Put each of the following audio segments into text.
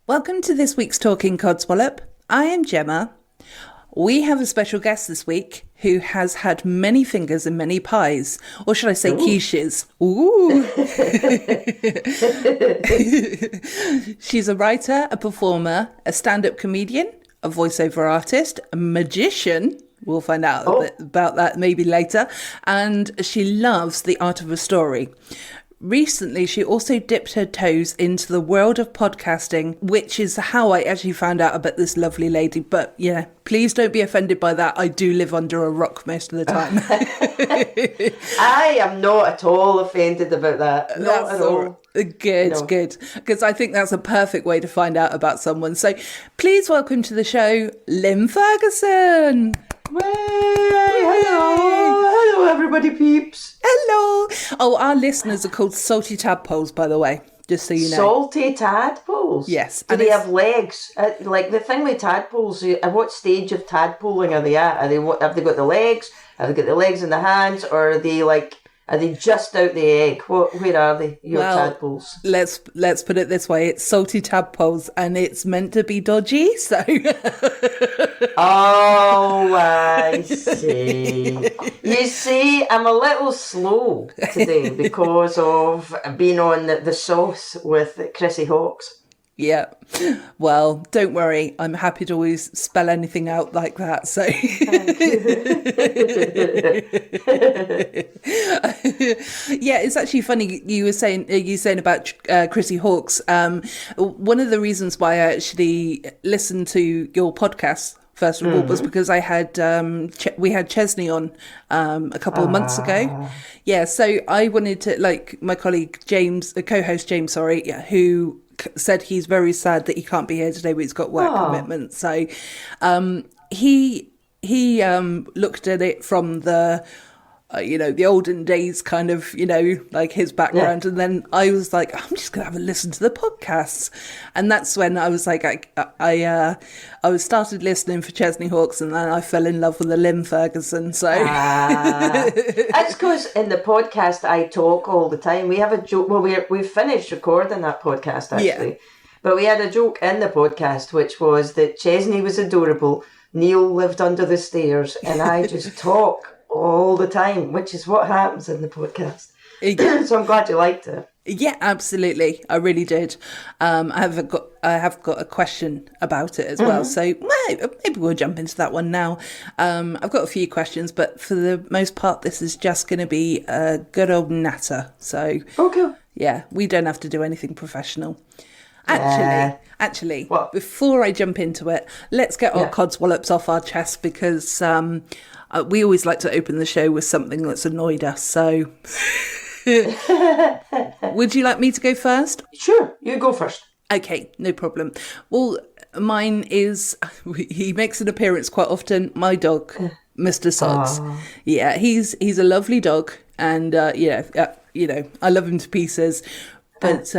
Welcome to this week's Talking Codswallop. I am Gemma. We have a special guest this week who has had many fingers in many pies, or should I say quiches. Ooh. She's a writer, a performer, a stand-up comedian, a voiceover artist, a magician. We'll find out a bit about that maybe later. And she loves the art of a story. Recently, she also dipped her toes into the world of podcasting, which is how I actually found out about this lovely lady. But yeah, please don't be offended by that. I do live under a rock most of the time. I am not at all offended about that. Not at all. Good, no. Good. Because I think that's a perfect way to find out about someone. So please welcome to the show, Lynn Ferguson. Hello, everybody peeps. Hello. Oh, our listeners are called salty tadpoles, by the way, just so you know. Salty tadpoles? Yes. Do they have legs? Like the thing with tadpoles, at what stage of tadpoling are they at? Have they got the legs? Have they got the legs and the hands? Or are they just out the egg? Where are they, your tadpoles? Let's put it this way. It's salty tadpoles and it's meant to be dodgy, so... Oh, I see. You see, I'm a little slow today because of being on the sauce with Chrissy Hawkes. Yeah. Well, don't worry. I'm happy to always spell anything out like that. So yeah, it's actually funny. You were saying about Chrissy Hawkes. One of the reasons why I actually listened to your podcast first of all was because I had we had Chesney on a couple of months ago. Yeah, so I wanted to, like, my colleague James, co-host James, who said he's very sad that he can't be here today, but he's got work commitments. So he looked at it from the the olden days kind of, like his background. Yeah. And then I was like, I'm just going to have a listen to the podcasts. And that's when I was like, I started listening for Chesney Hawkes, and then I fell in love with the Lynn Ferguson. So that's because in the podcast I talk all the time. We have a joke. Well, we've finished recording that podcast actually. Yeah. But we had a joke in the podcast, which was that Chesney was adorable, Neil lived under the stairs, and I just talk all the time, which is what happens in the podcast. So I'm glad you liked it. Yeah, absolutely. I really did. I have got a question about it as well. So maybe we'll jump into that one now. I've got a few questions, but for the most part, this is just going to be a good old natter. So okay. Yeah, we don't have to do anything professional. Actually, what? Before I jump into it, let's get our codswallops off our chest, because we always like to open the show with something that's annoyed us. So would you like me to go first? Sure, you go first. Okay, no problem. Well, mine is, he makes an appearance quite often, my dog, Mr. Sods. Yeah, he's a lovely dog, and I love him to pieces. But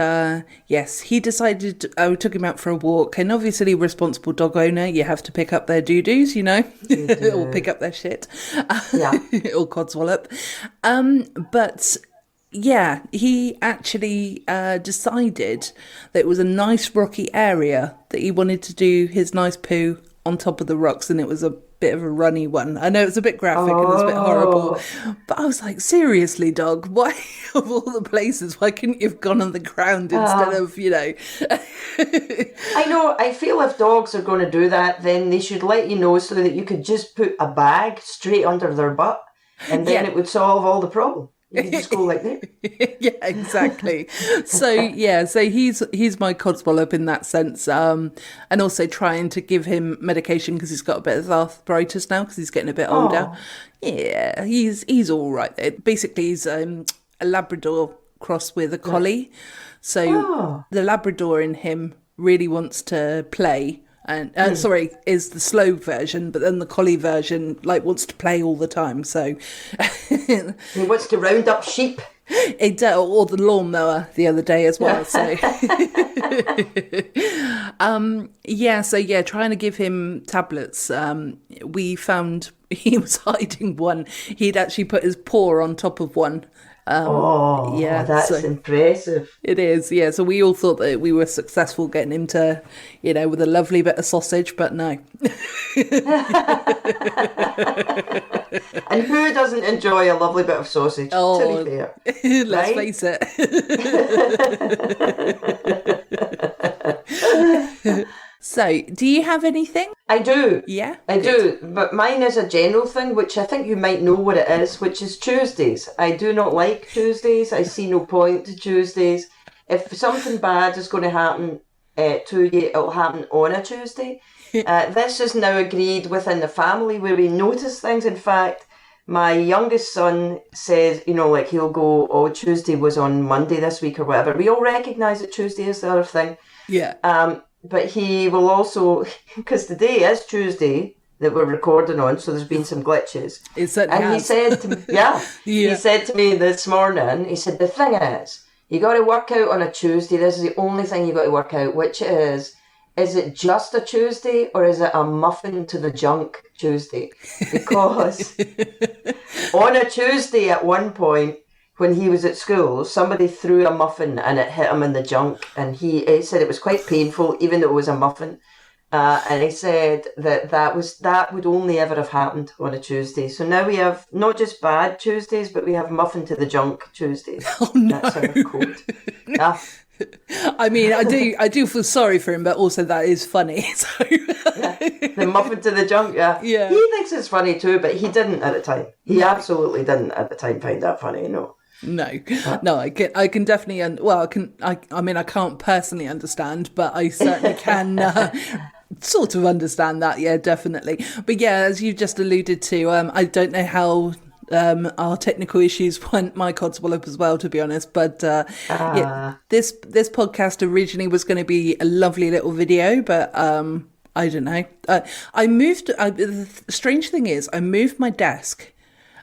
yes, he decided, I took him out for a walk, and obviously responsible dog owner, you have to pick up their doo-doos, or pick up their shit, or codswallop. But yeah, he actually decided that it was a nice rocky area that he wanted to do his nice poo on top of the rocks, and it was a bit of a runny one. I know it's a bit graphic and it's a bit horrible, but I was like, seriously, dog, why, of all the places, why couldn't you have gone on the ground instead of, I know, I feel if dogs are going to do that, then they should let you know so that you could just put a bag straight under their butt, and then it would solve all the problem. You can just go like that. Yeah, exactly. So he's my codswallop in that sense, and also trying to give him medication because he's got a bit of arthritis now because he's getting a bit older. Yeah, he's all right. Basically, he's a Labrador crossed with a collie. So the Labrador in him really wants to play. And is the slow version, but then the collie version wants to play all the time. So he wants to round up sheep. Or the lawnmower the other day as well. So trying to give him tablets. We found he was hiding one. He'd actually put his paw on top of one. That's impressive. It is, yeah. So we all thought that we were successful getting him to, with a lovely bit of sausage, but no. And who doesn't enjoy a lovely bit of sausage, to be fair? Let's face it. So, do you have anything? I do. Yeah? I do. But mine is a general thing, which I think you might know what it is, which is Tuesdays. I do not like Tuesdays. I see no point to Tuesdays. If something bad is going to happen to you, it'll happen on a Tuesday. This is now agreed within the family where we notice things. In fact, my youngest son says, he'll go, oh, Tuesday was on Monday this week or whatever. We all recognise that Tuesday is the other thing. Yeah. But he will also, because today is Tuesday that we're recording on, so there's been some glitches. It certainly has. He said to me, he said to me this morning, he said, the thing is, you got to work out on a Tuesday. This is the only thing you got to work out, which is it just a Tuesday or is it a muffin to the junk Tuesday? Because on a Tuesday at one point, when he was at school, somebody threw a muffin and it hit him in the junk, and he said it was quite painful, even though it was a muffin. And he said that would only ever have happened on a Tuesday. So now we have not just bad Tuesdays, but we have muffin to the junk Tuesdays. Oh no! That's our code. Yeah. I mean, I do feel sorry for him, but also that is funny. So. The muffin to the junk, yeah. He thinks it's funny too, but he didn't at the time. He absolutely didn't at the time find that funny, No, I can definitely, I can't personally understand, but I certainly can sort of understand that, yeah, definitely. But yeah, as you just alluded to, I don't know how our technical issues went my codswallop up as well, to be honest, but this podcast originally was going to be a lovely little video, but I don't know. The strange thing is, I moved my desk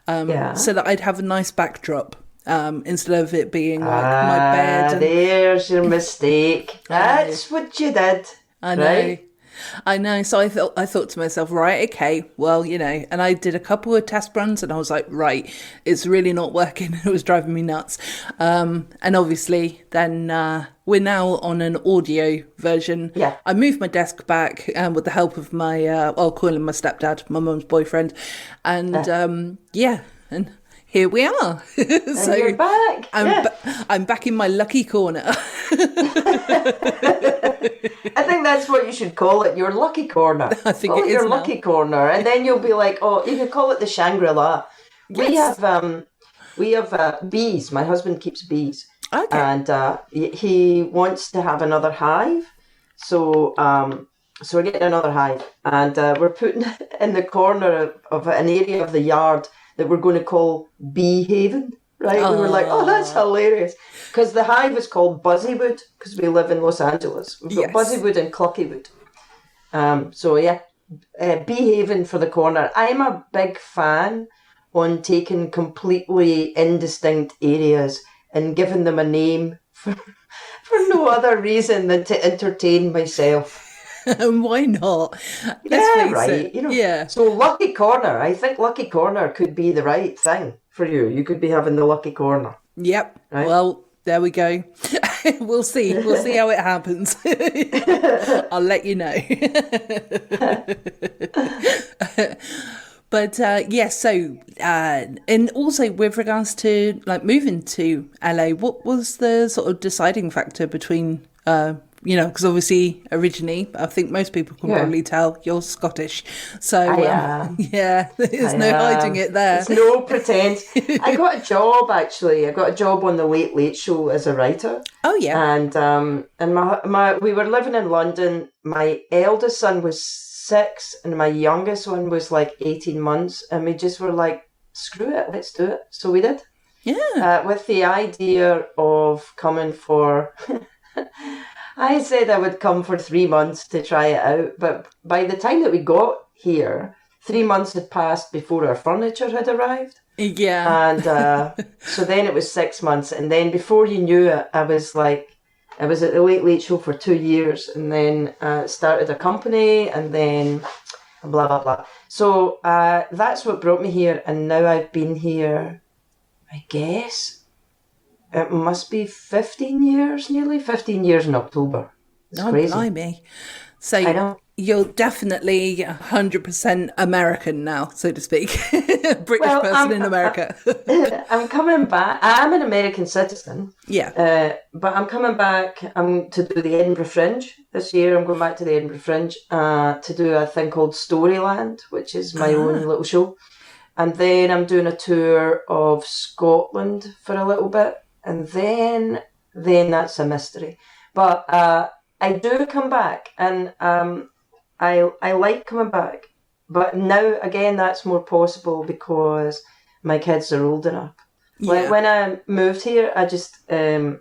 so that I'd have a nice backdrop. Instead of it being like my bed. There's your mistake. That's what you did. I know. Right? I know. So I thought to myself, right, okay, well, and I did a couple of test runs and I was like, right, it's really not working. It was driving me nuts. And obviously then we're now on an audio version. Yeah. I moved my desk back with the help of my, I'll call him my stepdad, my mum's boyfriend. And and here we are. So you're back. I'm back in my lucky corner. I think that's what you should call it, your lucky corner. I think it is your lucky corner. And then you'll be like, oh, you could call it the Shangri-La. Yes. We have bees. My husband keeps bees. Okay. And he wants to have another hive. So we're getting another hive. And we're putting it in the corner of an area of the yard that we're going to call Bee Haven, right? We were like, oh, that's hilarious. Because the hive is called Buzzywood, because we live in Los Angeles. We've got Buzzywood and Cluckywood. Bee Haven for the corner. I'm a big fan on taking completely indistinct areas and giving them a name for no other reason than to entertain myself. And why not? Let's face it. So Lucky Corner, I think Lucky Corner could be the right thing for you. You could be having the Lucky Corner. Yep. Right? Well, there we go. We'll see. We'll see how it happens. I'll let you know. But so and also with regards to like moving to LA, what was the sort of deciding factor between because obviously originally, I think most people can probably tell you're Scottish. So, there's no hiding it there. There's no pretend. I got a job, actually. I got a job on the Late Late Show as a writer. Oh, yeah. And we were living in London. My eldest son was 6 and my youngest one was like 18 months. And we just were like, screw it, let's do it. So we did. Yeah. With the idea of coming for... I said I would come for 3 months to try it out, but by the time that we got here, 3 months had passed before our furniture had arrived. Yeah. And so then it was 6 months, and then before you knew it, I was at the Late Late Show for 2 years, and then started a company, and then blah, blah, blah. So that's what brought me here, and now I've been here, I guess, it must be 15 years, nearly 15 years in October. It's crazy. Blimey. So I know. you're definitely 100% American now, so to speak. British person in America. I'm coming back. I'm an American citizen. Yeah. But I'm coming back to do the Edinburgh Fringe this year. I'm going back to the Edinburgh Fringe to do a thing called Storyland, which is my own little show. And then I'm doing a tour of Scotland for a little bit. And then that's a mystery. But I do come back, and I like coming back. But now, again, that's more possible because my kids are old enough. Yeah. Like when I moved here, I just, I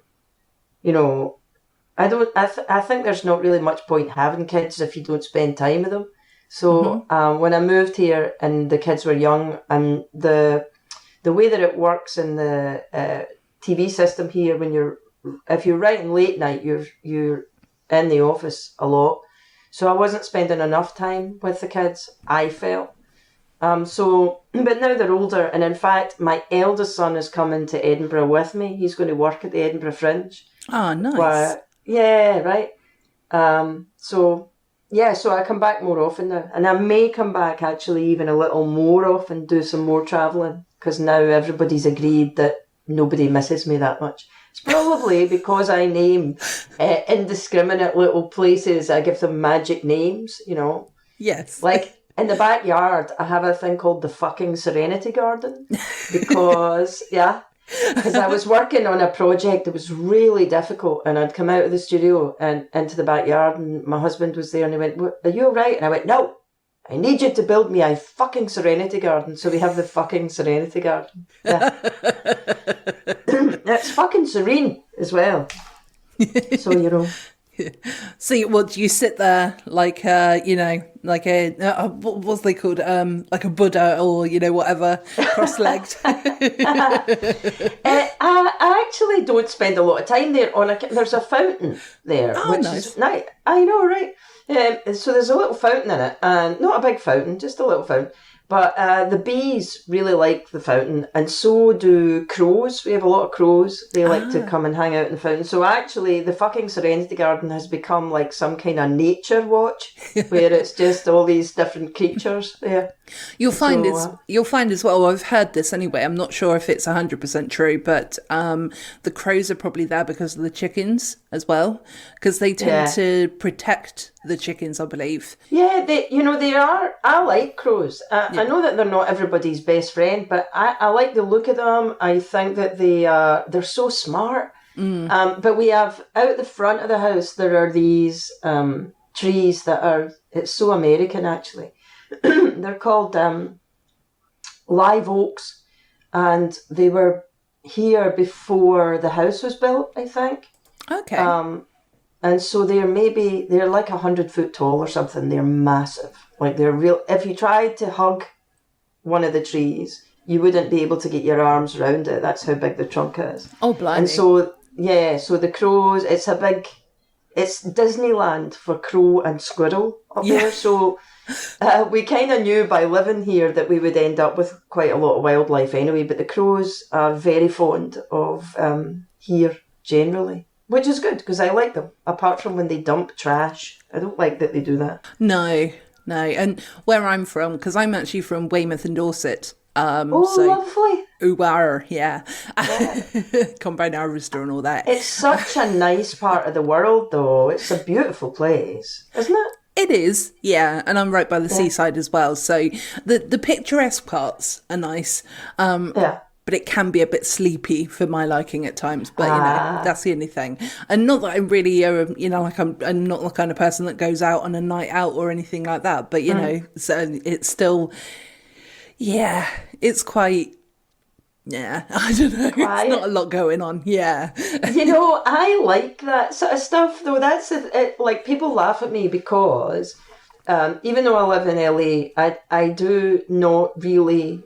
think there's not really much point having kids if you don't spend time with them. So when I moved here and the kids were young, and the way that it works in the TV system here, if you're writing late night, you're in the office a lot. So I wasn't spending enough time with the kids, I felt. But now they're older, and in fact, my eldest son is coming to Edinburgh with me. He's going to work at the Edinburgh Fringe. Oh, nice. Yeah, right. So I come back more often now, and I may come back actually even a little more often, do some more travelling, because now everybody's agreed that nobody misses me that much. It's probably because I name indiscriminate little places. I give them magic names, Yes. Like in the backyard, I have a thing called the fucking Serenity Garden because I was working on a project that was really difficult, and I'd come out of the studio and into the backyard, and my husband was there, and he went, "Are you all right?" And I went, "No, I need you to build me a fucking Serenity Garden." So we have the fucking Serenity Garden. Yeah. It's fucking serene as well. So, See, do you sit there like, like what's they called? Like a Buddha or, whatever, cross-legged? I actually don't spend a lot of time there. There's a fountain there. Oh, which nice. Is nice. I know, right? So there's a little fountain in it, and not a big fountain, just a little fountain. But the bees really like the fountain, and so do crows. We have a lot of crows. They like to come and hang out in the fountain. So actually, the fucking Serenity Garden has become like some kind of nature watch, where it's just all these different creatures there. You'll find as well, I've heard this anyway, I'm not sure if it's 100% true, but the crows are probably there because of the chickens as well, because they tend to protect the chickens, I believe. Yeah, they are. I like crows. I know that they're not everybody's best friend, but I like the look of them. I think that they're so smart. But we have, out the front of the house, there are these trees that are, it's so American actually. They're called live oaks, and they were here before the house was built, I think. Okay. And so they're like 100 foot tall or something. They're massive. Like they're real. If you tried to hug one of the trees, you wouldn't be able to get your arms around it. That's how big the trunk is. Oh, blimey. And so the crows, it's Disneyland for crow and squirrel up there. So we kind of knew by living here that we would end up with quite a lot of wildlife anyway, but the crows are very fond of here generally, which is good because I like them, apart from when they dump trash. I don't like that they do that. No. And where I'm from, because I'm actually from Weymouth in Dorset. Lovely. Yeah. Combine harvester and all that. It's such a nice part of the world, though. It's a beautiful place, isn't it? It is, yeah, and I'm right by the seaside as well, so the picturesque parts are nice, but it can be a bit sleepy for my liking at times, but, that's the only thing. And not that I'm really, I'm not the kind of person that goes out on a night out or anything like that, but, so it's still, it's quite... Yeah, I don't know. Quiet. It's not a lot going on. Yeah. I like that sort of stuff, though. That's like people laugh at me because even though I live in LA, I do not really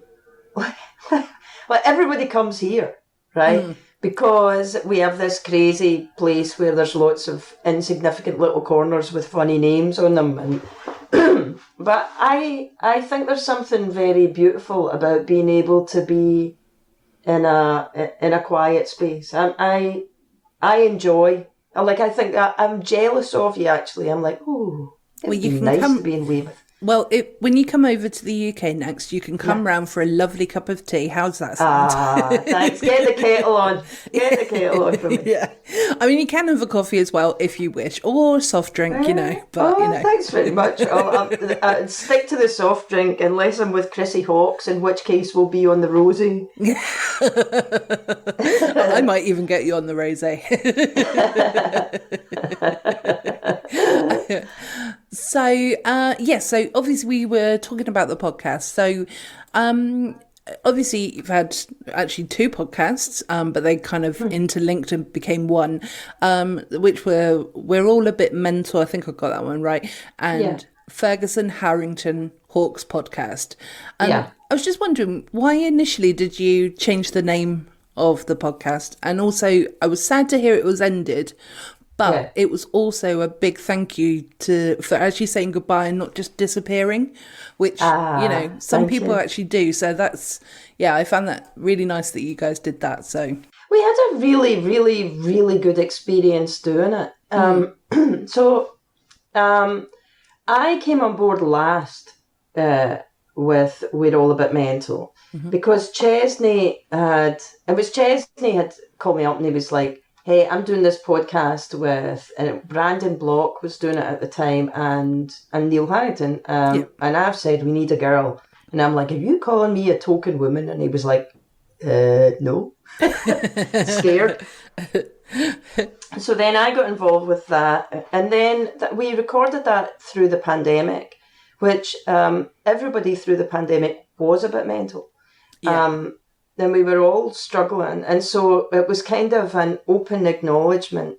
like everybody comes here, right? Because we have this crazy place where there's lots of insignificant little corners with funny names on them, and but I think there's something very beautiful about being able to be in a quiet space. I enjoy. I think I'm jealous of you. Actually, I'm like, oh, it'd be nice to be in Weymouth. Well, when you come over to the UK next, you can come round for a lovely cup of tea. How's that sound? Thanks. Get the kettle on. Get the kettle on for me. Yeah. I mean, you can have a coffee as well if you wish, or a soft drink, But, thanks very much. I'll stick to the soft drink unless I'm with Chrissy Hawkes, in which case we'll be on the rosé. I might even get you on the rosé. So obviously we were talking about the podcast. So obviously you've had actually 2 podcasts, but they kind of interlinked and became one, which we're all a bit mental. I think I got that one right. And Ferguson Harrington Hawkes podcast. I was just wondering, why initially did you change the name of the podcast? And also, I was sad to hear it was ended. But it was also a big thank you for actually saying goodbye and not just disappearing, which, some people actually do. So that's, I found that really nice that you guys did that. So we had a really, really, really good experience doing it. I came on board last with We're All a Bit Mental because Chesney had called me up and he was like, hey, I'm doing this podcast with Brandon Block was doing it at the time and Neil Harrington. And I've said we need a girl. And I'm like, are you calling me a token woman? And he was like, no. Scared. So then I got involved with that. And then we recorded that through the pandemic, which everybody through the pandemic was a bit mental. Then we were all struggling. And so it was kind of an open acknowledgement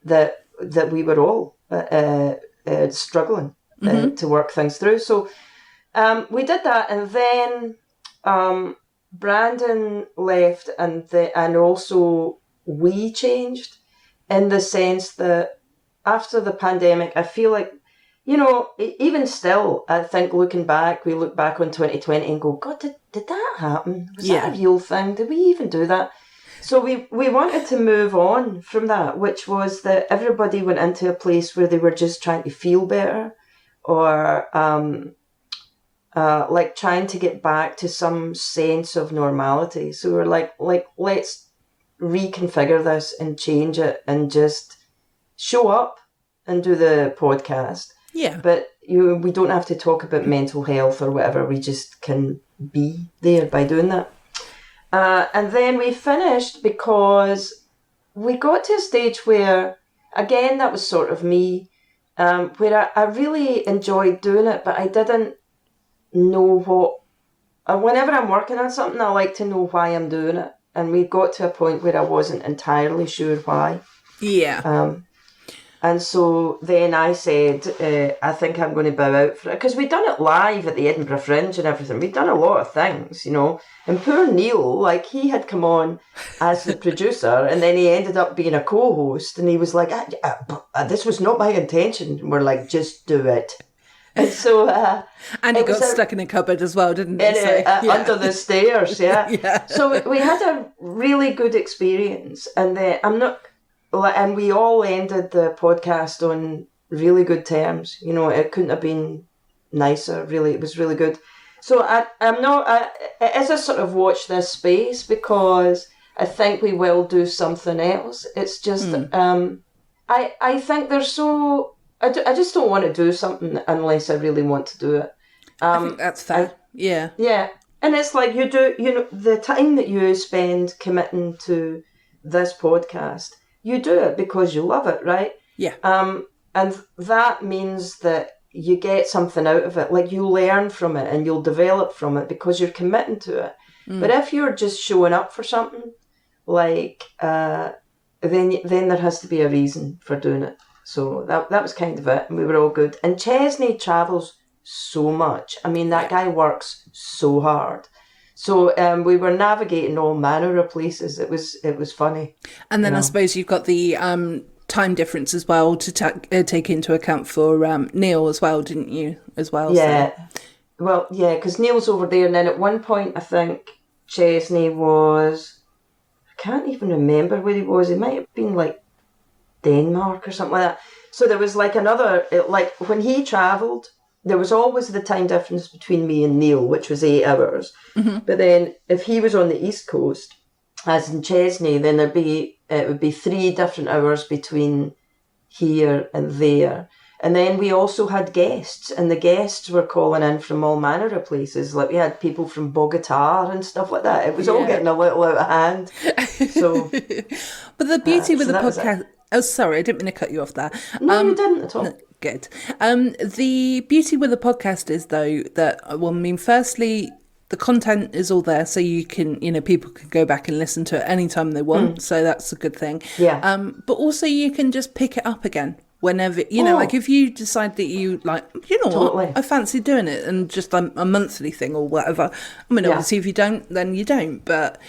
that we were all struggling to work things through. So we did that. And then Brandon left and also we changed in the sense that after the pandemic, I feel like, even still, I think looking back, we look back on 2020 and go, God, did that happen? Was that a real thing? Did we even do that? So we wanted to move on from that, which was that everybody went into a place where they were just trying to feel better or like trying to get back to some sense of normality. So we're like let's reconfigure this and change it and just show up and do the podcast. Yeah. But we don't have to talk about mental health or whatever. We just can be there by doing that. And then we finished because we got to a stage where, again, that was sort of me, where I really enjoyed doing it, but I didn't know what... whenever I'm working on something, I like to know why I'm doing it. And we got to a point where I wasn't entirely sure why. Yeah. And so then I said, I think I'm going to bow out for it. Because we'd done it live at the Edinburgh Fringe and everything. We'd done a lot of things, And poor Neil, he had come on as the producer and then he ended up being a co-host. And he was like, this was not my intention. And we're like, just do it. And so... and he got stuck in a cupboard as well, didn't he? Under the stairs, yeah. So we had a really good experience. And then and we all ended the podcast on really good terms. It couldn't have been nicer, really. It was really good. So it is a sort of watch this space because I think we will do something else. It's just, I think there's so... I just don't want to do something unless I really want to do it. I think that's fair. Yeah. Yeah. And it's like you do, the time that you spend committing to this podcast, you do it because you love it, right? Yeah. And that means that you get something out of it. Like you learn from it and you'll develop from it because you're committing to it. But if you're just showing up for something, then there has to be a reason for doing it. So that was kind of it, and we were all good. And Chesney travels so much. I mean, that guy works so hard. So we were navigating all manner of places. It was funny. And then I suppose you've got the time difference as well to take into account for Neil as well, didn't you? As well. Yeah. So. Well, yeah, because Neil's over there, and then at one point I think Chesney was, I can't even remember where he was. He might have been like Denmark or something like that. So there was like another, like when he travelled, there was always the time difference between me and Neil, which was 8 hours. Mm-hmm. But then if he was on the East Coast, as in Chesney, then it would be 3 different hours between here and there. And then we also had guests, and the guests were calling in from all manner of places. Like we had people from Bogota and stuff like that. It was all getting a little out of hand. So, but the beauty with the podcast. Oh, sorry, I didn't mean to cut you off there. No, you didn't at all. No, good. The beauty with the podcast is, though, that, well, I mean, firstly, the content is all there, so you can, people can go back and listen to it anytime they want. So that's a good thing. Yeah. But also you can just pick it up again whenever, like if you decide that you like, what, I fancy doing it, and just a monthly thing or whatever. I mean, obviously if you don't, then you don't. But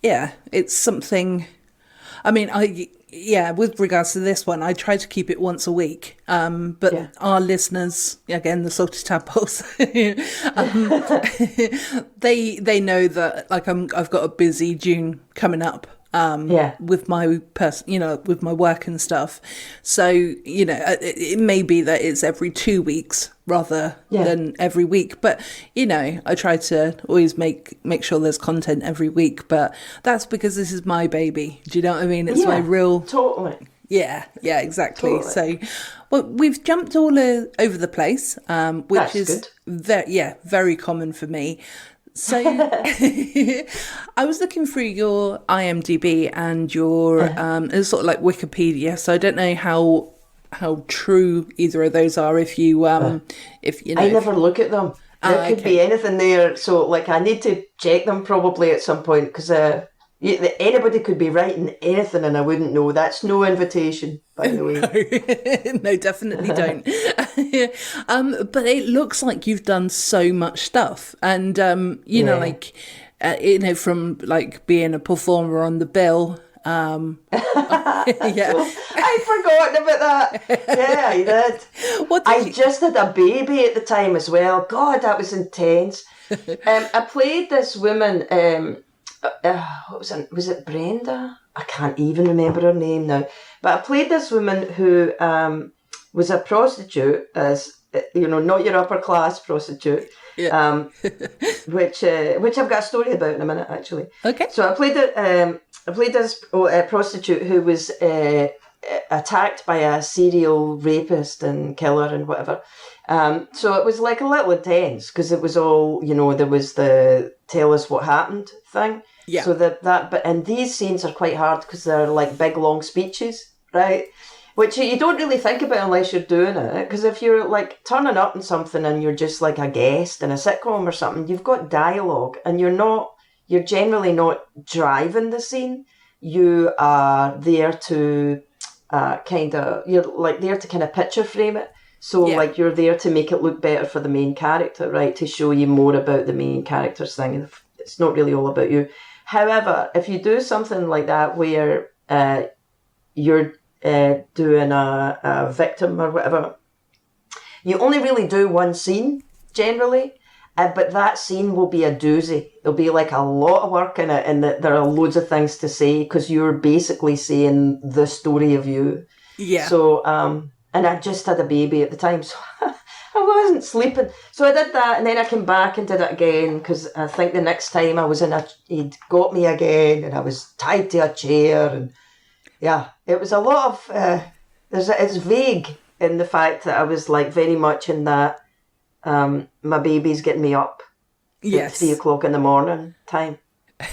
yeah, it's something, I mean, with regards to this one, I try to keep it once a week. But our listeners, again, the salty tadpoles, they know that like I've got a busy June coming up. With my with my work and stuff. So, it may be that it's every 2 weeks rather than every week. But, I try to always make sure there's content every week. But that's because this is my baby. Do you know what I mean? It's my real... Totally. Yeah, exactly. Totally. So, well, we've jumped all over the place, which that's is good. very common for me. So I was looking through your IMDb and your it's sort of like Wikipedia. So I don't know how true either of those are. If you I never look at them. There could be anything there. So like I need to check them probably at some point because anybody could be writing anything and I wouldn't know. That's no invitation, by the way. No, definitely don't. But it looks like you've done so much stuff. And, like, from like being a performer on the bill. I'd forgotten about that. Yeah, I did. I just had a baby at the time as well. God, that was intense. I played this woman... what was it? Was it Brenda? I can't even remember her name now. But I played this woman who was a prostitute, as not your upper class prostitute. Yeah. which I've got a story about in a minute, actually. Okay. So I played this prostitute who was attacked by a serial rapist and killer and whatever. So it was like a little intense because it was all, there was the tell us what happened thing. Yeah. So and these scenes are quite hard because they're like big long speeches, right? Which you don't really think about unless you're doing it. Because if you're like turning up in something and you're just like a guest in a sitcom or something, you've got dialogue and you're generally not driving the scene. You are there to there to kind of picture frame it. So like you're there to make it look better for the main character, right? To show you more about the main character's thing. It's not really all about you. However, if you do something like that where you're doing a victim or whatever, you only really do one scene generally, but that scene will be a doozy. There'll be like a lot of work in it, and there are loads of things to say because you're basically saying the story of you. Yeah. So, and I just had a baby at the time, so I wasn't sleeping. So I did that, and then I came back and did it again because I think the next time I was he'd got me again, and I was tied to a chair, and it was a lot of. It's vague in the fact that I was like very much in that. My baby's getting me up. At 3 o'clock in the morning time,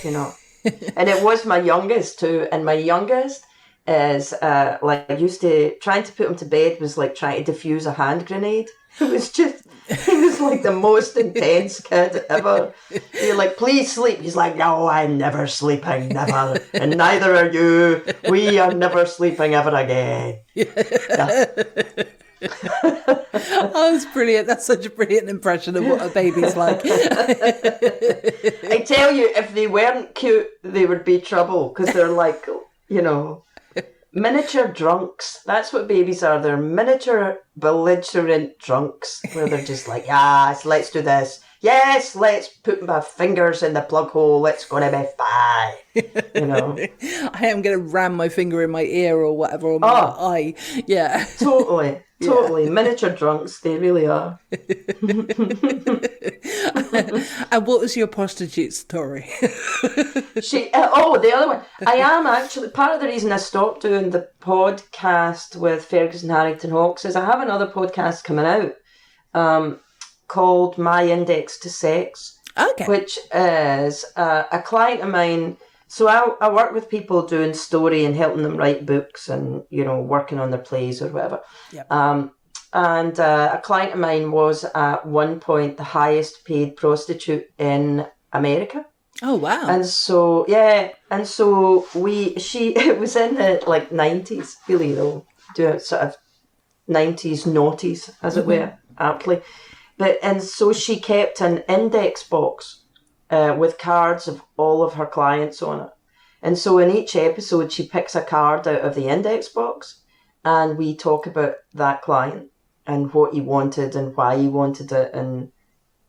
and it was my youngest too, and my youngest is like I used to trying to put him to bed was like trying to defuse a hand grenade. It was just he was like the most intense kid ever. You're like, please sleep. He's like, no, I'm never sleeping, never, and neither are you. We are never sleeping ever again. Oh, it's brilliant. That's such a brilliant impression of what a baby's like. I tell you, if they weren't cute, they would be trouble because they're like, miniature drunks. That's what babies are. They're miniature belligerent drunks where they're just like, yes, let's do this. yes, let's put my fingers in the plug hole. It's going to be fine. You know. I am going to ram my finger in my ear or whatever, or my eye. Yeah. Totally. Totally. Miniature drunks, they really are. And what was your prostitute story? The other one. I am actually, part of the reason I stopped doing the podcast with Ferguson Harrington Hawkes is I have another podcast coming out called My Index to Sex, which is a client of mine. So I work with people doing story and helping them write books and, you know, working on their plays or whatever. Yep. And a client of mine was at one point the highest paid prostitute in America. Oh, wow. And so, it was in the like 90s, really though, doing sort of 90s noughties, as it were, aptly. And so she kept an index box with cards of all of her clients on it. And so in each episode, she picks a card out of the index box and we talk about that client and what he wanted and why he wanted it. And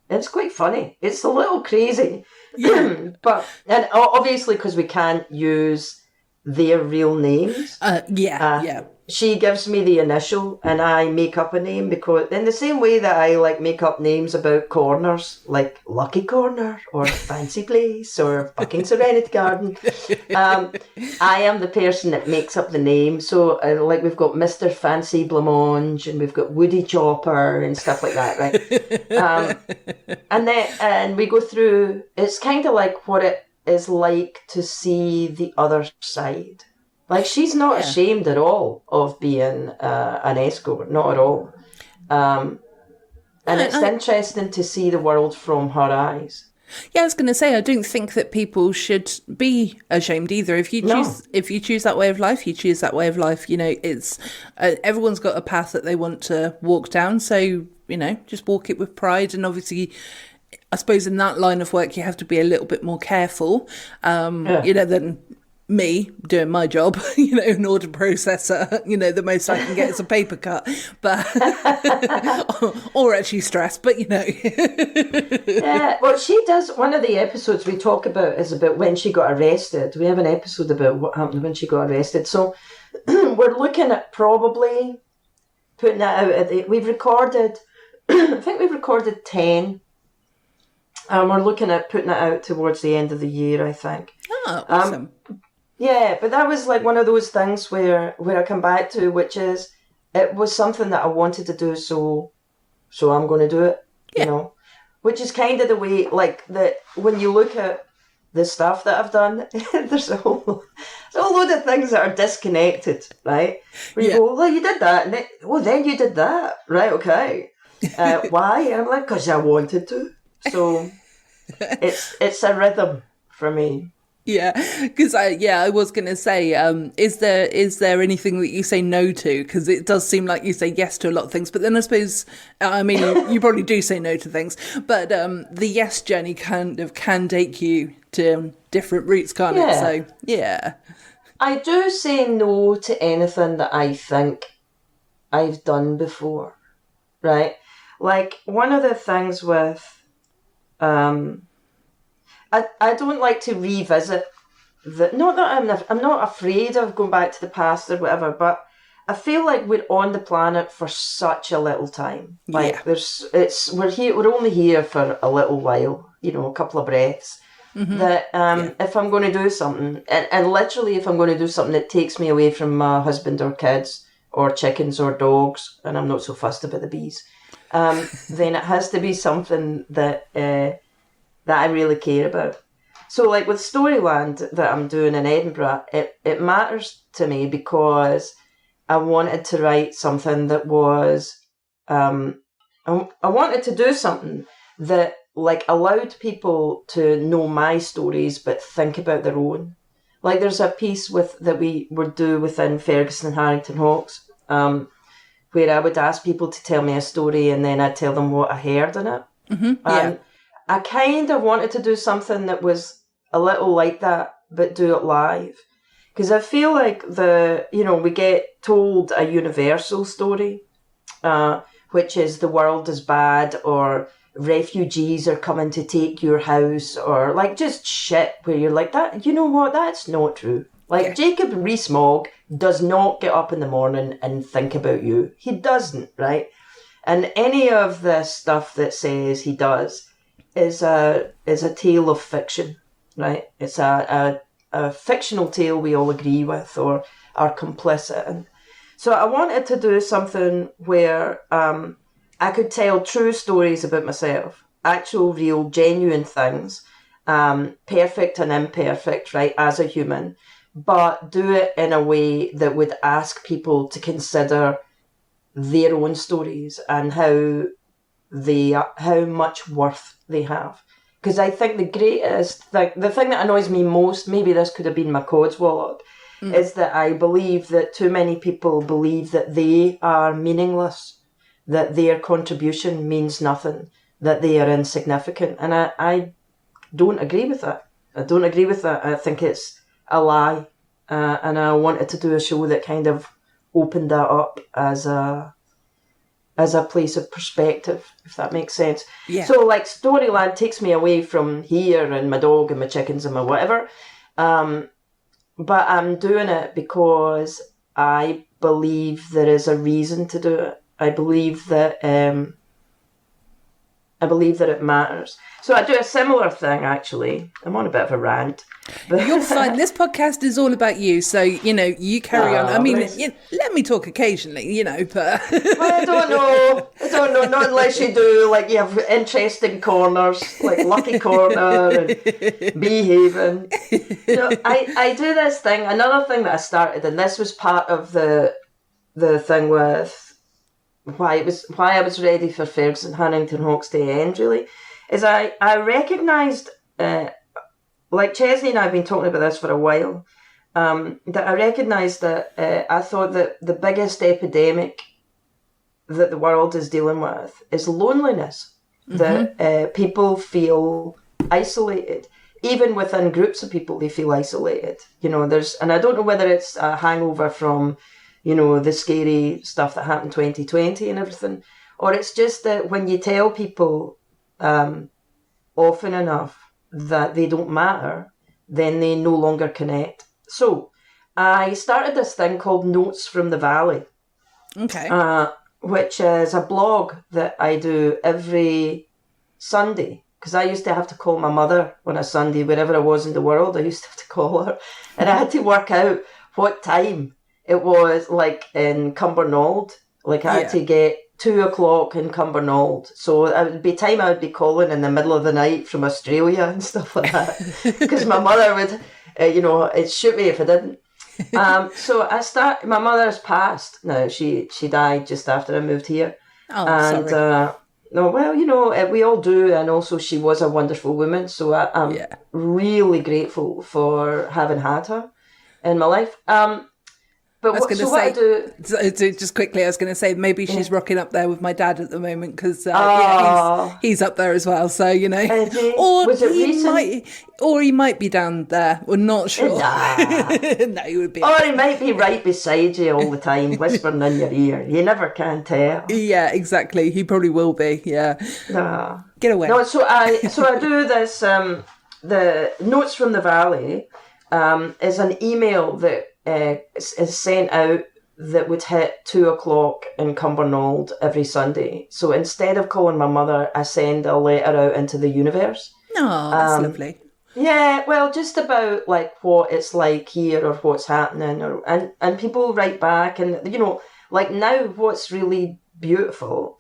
it's quite funny. It's a little crazy. Yeah. But obviously because we can't use their real names. Yeah. She gives me the initial and I make up a name because in the same way that I like make up names about corners like Lucky Corner or Fancy Place or fucking Serenity Garden, I am the person that makes up the name. So like we've got Mr. Fancy Blancmange and we've got Woody Chopper and stuff like that, right? And we go through, it's kind of like what it is like to see the other side. Like, she's not ashamed at all of being an escort, not at all. And it's interesting to see the world from her eyes. Yeah, I was going to say, I don't think that people should be ashamed either. If you choose that way of life, you choose that way of life. You know, it's everyone's got a path that they want to walk down. So, you know, just walk it with pride. And obviously, I suppose in that line of work, you have to be a little bit more careful, you know, than me doing my job, you know, an order processor, you know, the most I can get is a paper cut, but or actually stress, but you know. Yeah, well, she does. One of the episodes we talk about is about when she got arrested. We have an episode about what happened when she got arrested. So we're looking at probably putting that out. We've recorded, I think we've recorded 10. We're looking at putting it out towards the end of the year, I think. Oh, awesome. Yeah, but that was like one of those things where I come back to, which is it was something that I wanted to do, so I'm going to do it, you know, which is kind of the way, like, that when you look at the stuff that I've done, there's a whole load of things that are disconnected, right? Where you go, well, you did that, and then you did that, right? Okay. Why? And I'm like, because I wanted to. So it's a rhythm for me. Yeah, because I was going to say, is there anything that you say no to? Because it does seem like you say yes to a lot of things, but then I suppose, I mean, you probably do say no to things, but the yes journey kind of can take you to different routes, can't it? So, yeah. I do say no to anything that I think I've done before, right? Like, one of the things with... I don't like to revisit not that I'm not afraid of going back to the past or whatever, but I feel like we're on the planet for such a little time. Like we're only here for a little while, you know, a couple of breaths. Mm-hmm. That if I'm going to do something, and literally if I'm going to do something that takes me away from my husband or kids or chickens or dogs, and I'm not so fussed about the bees, then it has to be something that I really care about. So like with Storyland that I'm doing in Edinburgh, it matters to me because I wanted to write something that was, I wanted to do something that like allowed people to know my stories but think about their own. Like there's a piece that we would do within Ferguson and Harrington Hawkes, where I would ask people to tell me a story and then I'd tell them what I heard in it. Mm-hmm. I kind of wanted to do something that was a little like that, but do it live. Because I feel like we get told a universal story, which is the world is bad or refugees are coming to take your house, or like just shit where you're like, that, you know what, that's not true. Like, Jacob Rees-Mogg does not get up in the morning and think about you. He doesn't, right? And any of the stuff that says he does is a tale of fiction, right? It's a fictional tale we all agree with or are complicit in. So I wanted to do something where I could tell true stories about myself, actual, real, genuine things, perfect and imperfect, right, as a human, but do it in a way that would ask people to consider their own stories and how much worth they have. Because I think the greatest thing, the thing that annoys me most, maybe this could have been my codswallop, is that I believe that too many people believe that they are meaningless, that their contribution means nothing, that they are insignificant. And I don't agree with that. I don't agree with that. I think it's a lie. And I wanted to do a show that kind of opened that up as a place of perspective, if that makes sense. Yeah. So like Storyland takes me away from here and my dog and my chickens and my whatever. But I'm doing it because I believe there is a reason to do it. I believe that it matters. So I do a similar thing, actually. I'm on a bit of a rant. But you're fine. This podcast is all about you, so, you carry on. I mean, let me talk occasionally, but... Well, I don't know. Not unless you do, like, you have interesting corners, like Lucky Corner and Behaving. I do this thing. Another thing that I started, and this was part of the thing with why I was ready for Ferguson Huntington Hawk's Day End, really, is I recognised, like Chesney and I have been talking about this for a while, that I recognised that I thought that the biggest epidemic that the world is dealing with is loneliness, that people feel isolated. Even within groups of people, they feel isolated. And I don't know whether it's a hangover from the scary stuff that happened 2020 and everything, or it's just that when you tell people often enough that they don't matter, then they no longer connect. So I started this thing called Notes from the Valley. Okay. Which is a blog that I do every Sunday, because I used to have to call my mother on a Sunday, wherever I was in the world. I used to have to call her, and I had to work out what time it was, like in Cumbernauld. Like I had to get 2:00 in Cumbernauld. So it would be time I would be calling in the middle of the night from Australia and stuff like that. Because my mother would, it'd shoot me if I didn't. So my mother's passed now. She died just after I moved here. Oh, and, sorry. No, well, we all do. And also she was a wonderful woman. So I'm really grateful for having had her in my life. But just quickly, I was going to say maybe she's rocking up there with my dad at the moment because he's up there as well. So or he might be down there. We're not sure. No, he would be. Or he might be right beside you all the time, whispering in your ear. You never can tell. Yeah, exactly. He probably will be. Yeah. Get away. No, so I do this. The Notes from the Valley is an email that is sent out that would hit 2:00 in Cumbernauld every Sunday. So instead of calling my mother, I send a letter out into the universe. Oh, that's lovely. Yeah, well, just about like what it's like here or what's happening, and people write back, and like now what's really beautiful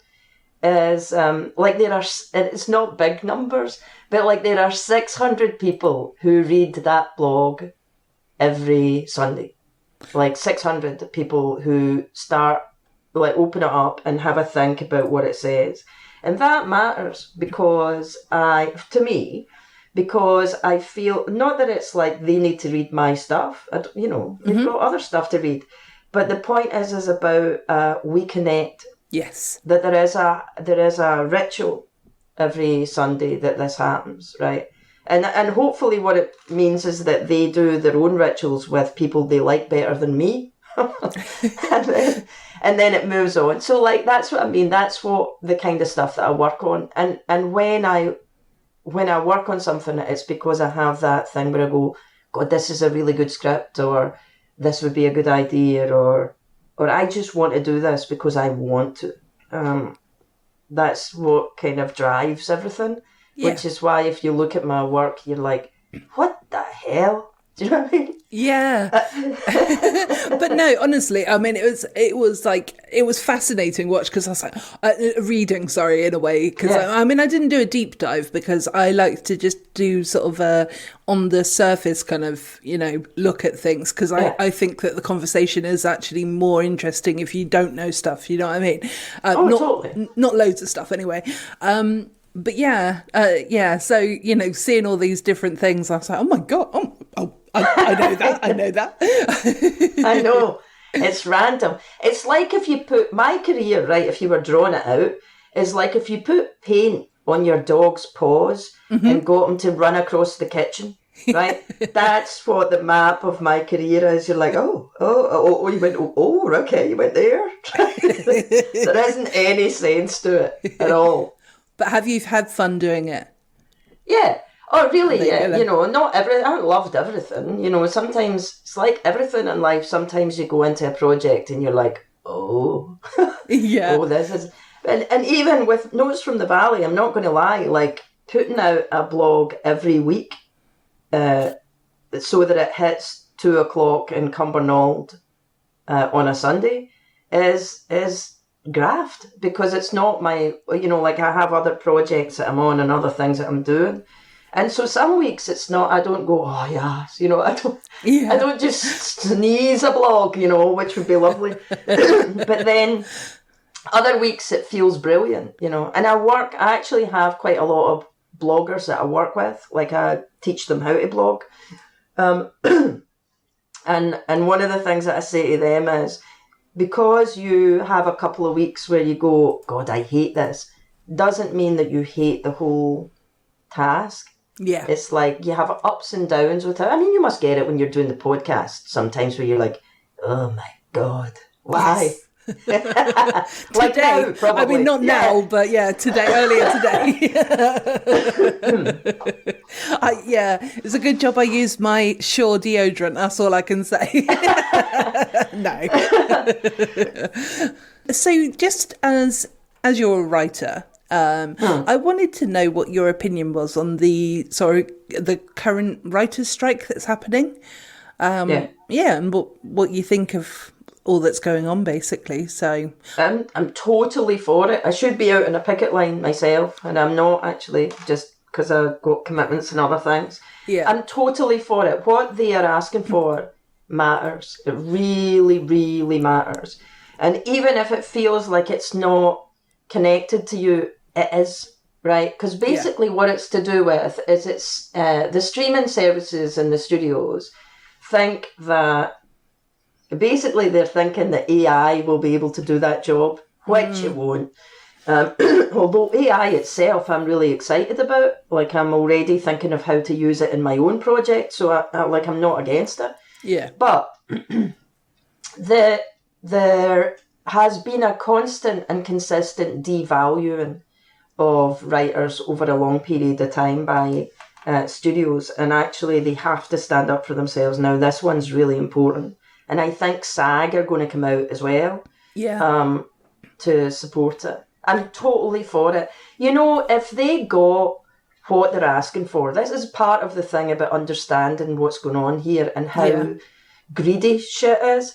is like there are, it's not big numbers, but like there are 600 people who read that blog every Sunday. Like 600 people who start, like, open it up and have a think about what it says. And that matters because I feel, not that it's like they need to read my stuff, we've got other stuff to read. But the point is about we connect. Yes. That there is a ritual every Sunday that this happens, right? And hopefully what it means is that they do their own rituals with people they like better than me. and then it moves on. So like, that's what I mean. That's what the kind of stuff that I work on. And when I work on something, it's because I have that thing where I go, God, this is a really good script, or this would be a good idea, or I just want to do this because I want to. That's what kind of drives everything, which is why if you look at my work, you're like, what the hell? Do you know what I mean? Yeah. But no, honestly, I mean, it was fascinating watch, because I was like, reading, sorry, in a way, because I mean, I didn't do a deep dive because I like to just do sort of a on the surface kind of, look at things, because I think that the conversation is actually more interesting if you don't know stuff, you know what I mean? Totally. Not loads of stuff anyway. But so, seeing all these different things, I was like, oh my God, I know that, I know that. I know, it's random. It's like if you put my career, right, if you were drawing it out, is like if you put paint on your dog's paws and got him to run across the kitchen, right? That's what the map of my career is. You're like, you went, okay, you went there. There isn't any sense to it at all. But have you had fun doing it? Yeah. Oh, really? Yeah. Not everything. I loved everything. Sometimes it's like everything in life. Sometimes you go into a project and you're like, yeah. This is. And even with Notes from the Valley, I'm not going to lie, like putting out a blog every week so that it hits 2:00 in Cumbernauld on a Sunday is graft, because it's not my, like I have other projects that I'm on and other things that I'm doing. And so some weeks it's not, I don't go, I don't just sneeze a blog, which would be lovely. But then other weeks it feels brilliant, and I actually have quite a lot of bloggers that I work with, like I teach them how to blog. And one of the things that I say to them is, because you have a couple of weeks where you go, God, I hate this, doesn't mean that you hate the whole task. Yeah. It's like you have ups and downs with it. I mean, you must get it when you're doing the podcast sometimes, where you're like, oh my God, why? Yes. Like today, now, probably. I mean, not now, but earlier today. It's a good job I used my Sure deodorant. That's all I can say. No. So, just as you're a writer, I wanted to know what your opinion was on the current writers' strike that's happening. And what you think of all that's going on, basically. So I'm totally for it. I should be out on a picket line myself, and I'm not actually, just because I've got commitments and other things. I'm totally for it. What they are asking for matters. It really, really matters. And even if it feels like it's not connected to you, it is, right? Because basically what it's to do with is it's the streaming services and the studios think that basically they're thinking that AI will be able to do that job, which it won't. Although AI itself I'm really excited about. Like, I'm already thinking of how to use it in my own project, so I'm not against it. Yeah. But there has been a constant and consistent devaluing of writers over a long period of time by studios, and actually they have to stand up for themselves now. This one's really important. And I think SAG are going to come out as well to support it. I'm totally for it. If they got what they're asking for, this is part of the thing about understanding what's going on here and how greedy shit is.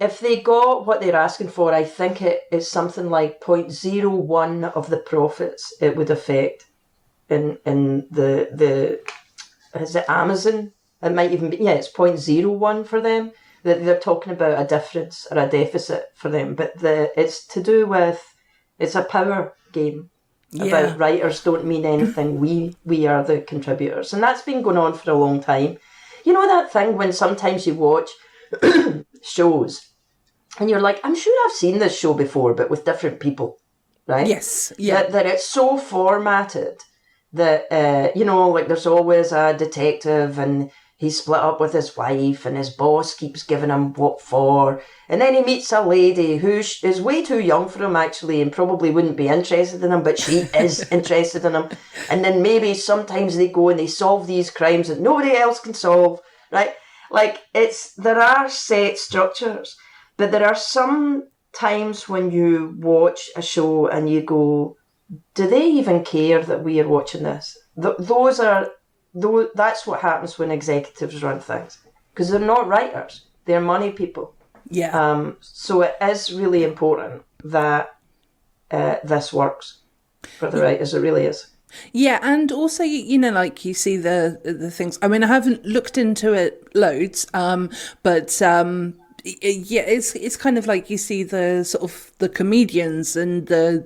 If they got what they're asking for, I think it is something like 0.01 of the profits it would affect in the is it Amazon? It might even be, it's 0.01 for them. They're talking about a difference or a deficit for them, but it's to do with, it's a power game about writers don't mean anything. We are the contributors, and that's been going on for a long time. You know that thing when sometimes you watch shows and you're like, I'm sure I've seen this show before, but with different people, right? Yes, yeah. That it's so formatted that like there's always a detective and he's split up with his wife and his boss keeps giving him what for. And then he meets a lady who is way too young for him, actually, and probably wouldn't be interested in him, but she is interested in him. And then maybe sometimes they go and they solve these crimes that nobody else can solve, right? Like, there are set structures, but there are some times when you watch a show and you go, do they even care that we are watching this? That's what happens when executives run things, because they're not writers, they're money people. Yeah. So it is really important that this works for the writers. It really is. Yeah, and also, like you see the things. I mean, I haven't looked into it loads, but yeah, it's kind of like you see the sort of the comedians and the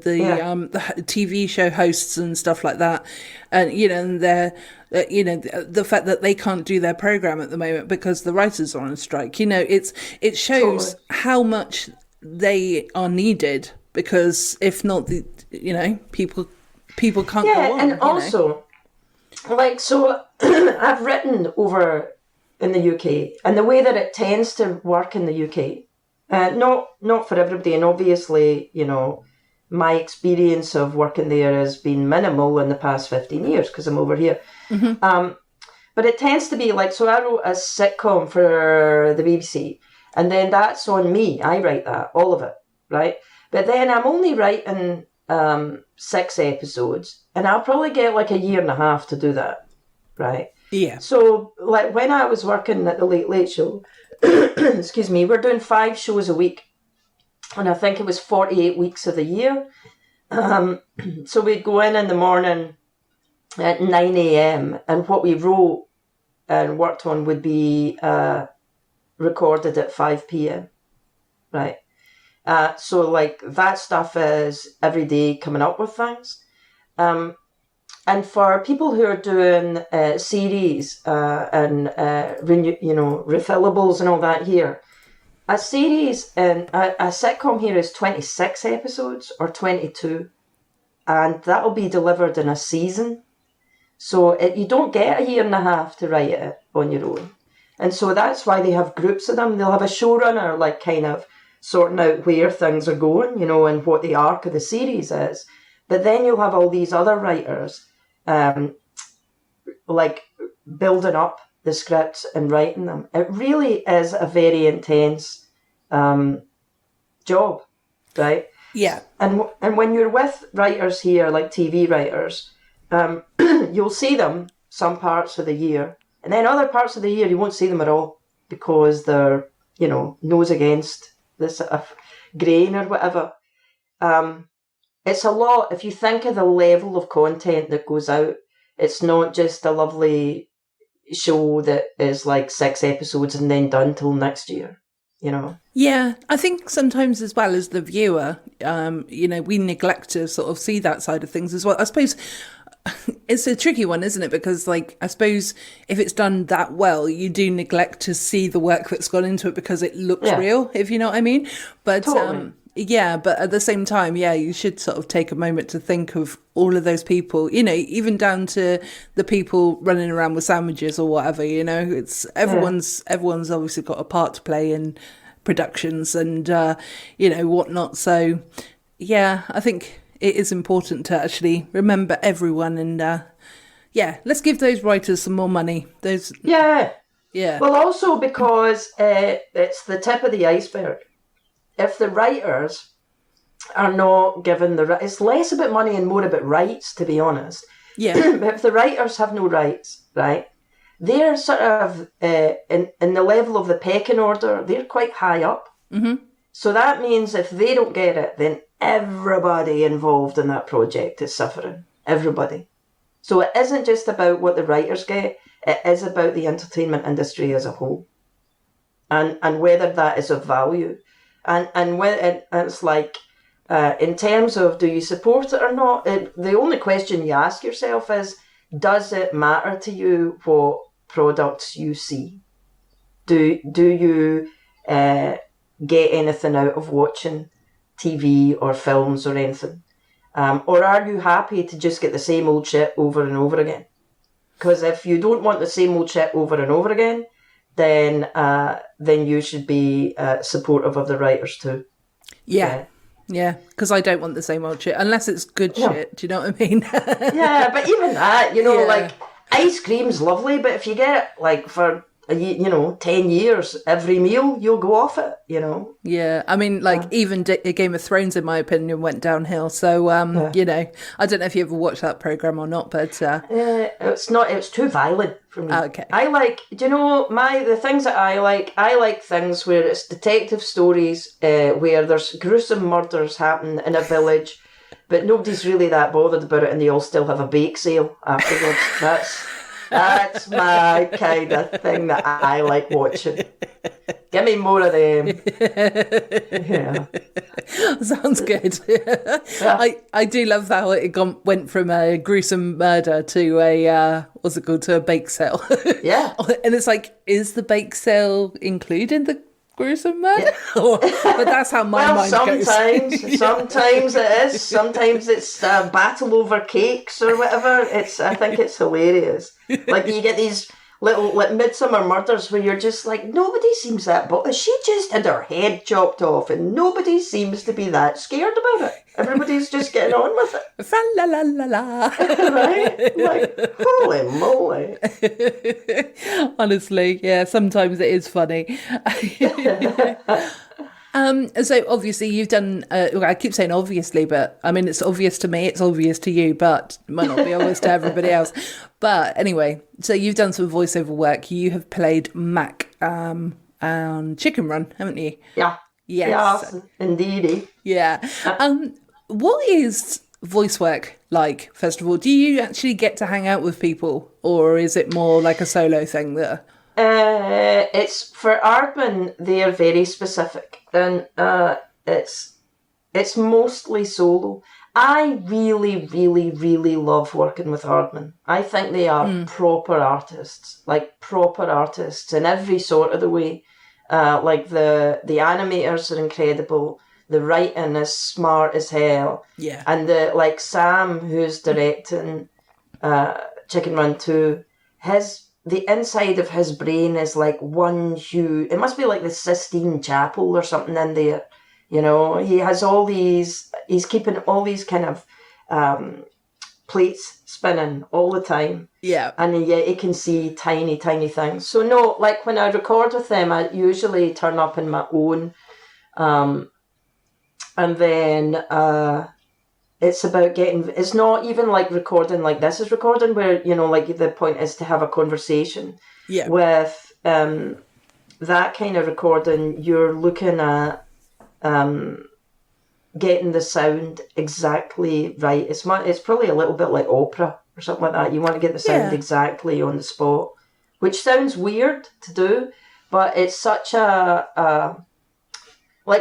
TV show hosts and stuff like that, and and they're the fact that they can't do their program at the moment because the writers are on strike. It shows Totally. how much they are needed, because if not, people can't go on. And also, like, so I've written over in the UK, and the way that it tends to work in the UK, not for everybody, and obviously, my experience of working there has been minimal in the past 15 years because I'm over here. Mm-hmm. But it tends to be like, so I wrote a sitcom for the BBC, and then that's on me. I write that, all of it, right? But then I'm only writing 6 episodes, and I'll probably get like a year and a half to do that, right? Yeah. So, like, when I was working at the Late Late Show, excuse me, we're doing 5 shows a week, and I think it was 48 weeks of the year. So we'd go in the morning at 9 a.m, and what we wrote and worked on would be recorded at 5 p.m, right? So, like, that stuff is every day coming up with things. And for people who are doing series and refillables and all that here, a series and a sitcom here is 26 episodes or 22, and that'll be delivered in a season. So you don't get a year and a half to write it on your own. And so that's why they have groups of them. They'll have a showrunner, like, kind of sorting out where things are going, and what the arc of the series is. But then you'll have all these other writers like building up the scripts and writing them. It really is a very intense job, right? Yeah. And when you're with writers here, like TV writers, you'll see them some parts of the year, and then other parts of the year you won't see them at all because they're, nose against this grain or whatever. It's a lot. If you think of the level of content that goes out, it's not just a lovely show that is like 6 episodes and then done till next year, Yeah, I think sometimes as well as the viewer, we neglect to sort of see that side of things as well. I suppose it's a tricky one, isn't it? Because, like, I suppose if it's done that well, you do neglect to see the work that's gone into it because it looks real, if you know what I mean. But totally. yeah, but at the same time, you should sort of take a moment to think of all of those people, even down to the people running around with sandwiches or whatever, it's everyone's obviously got a part to play in productions and, whatnot. So, yeah, I think it is important to actually remember everyone and, let's give those writers some more money. Yeah. Well, also because it's the tip of the iceberg. If the writers are not given it's less about money and more about rights, to be honest. Yeah. If the writers have no rights, right, they're sort of in the level of the pecking order, they're quite high up. Mm-hmm. So that means if they don't get it, then everybody involved in that project is suffering. Everybody. So it isn't just about what the writers get, it is about the entertainment industry as a whole. And whether that is of value. And it's like, in terms of do you support it or not, the only question you ask yourself is, does it matter to you what products you see? Do you get anything out of watching TV or films or anything? Or are you happy to just get the same old shit over and over again? Because if you don't want the same old shit over and over again, then you should be supportive of the writers too. Yeah, because I don't want the same old shit unless it's good shit. Do you know what I mean? Yeah, but even that, like ice cream's lovely, but if you get it like for 10 years every meal, you'll go off it. Yeah, I mean, like even Game of Thrones, in my opinion, went downhill. So I don't know if you ever watched that program or not, but it's not. It's too violent for me. Okay. I like. Do you know the things that I like? I like things where it's detective stories, where there's gruesome murders happen in a village, but nobody's really that bothered about it, and they all still have a bake sale afterwards. That's my kind of thing that I like watching. Give me more of them. Yeah. Sounds good. I do love how it went from a gruesome murder to to a bake sale. Yeah. And it's like, is the bake sale included the gruesome murder? Yeah. But that's how my mind goes. Sometimes it is. Sometimes it's a battle over cakes or whatever. I think it's hilarious. Like you get these little midsummer murders where you're just like, nobody seems that, but she just had her head chopped off and nobody seems to be that scared about it. Everybody's just getting on with it. Fa la la la la. Right? Like, holy moly. Honestly, yeah, sometimes it is funny. So obviously you've done, I keep saying obviously, but I mean, it's obvious to me, it's obvious to you, but it might not be obvious to everybody else. But anyway, so you've done some voiceover work. You have played Mac on Chicken Run, haven't you? Yeah. Yes. Yes, indeed. Yeah. What is voice work like, first of all? Do you actually get to hang out with people, or is it more like a solo thing there? It's for Aardman, they are very specific, and it's mostly solo. I really, really, really love working with Aardman. I think they are proper artists in every sort of the way. Like the animators are incredible. The writing is smart as hell. Yeah. And Sam, who's directing Chicken Run 2, the inside of his brain is like one huge... It must be like the Sistine Chapel or something in there. He has all these... He's keeping all these kind of plates spinning all the time. Yeah. And yet he can see tiny, tiny things. So no, like when I record with them, I usually turn up in my own... and then... it's about getting... It's not even like recording like this is recording, where, like the point is to have a conversation. Yeah. With that kind of recording, you're looking at getting the sound exactly right. It's probably a little bit like opera or something like that. You want to get the sound exactly on the spot, which sounds weird to do, but it's such a...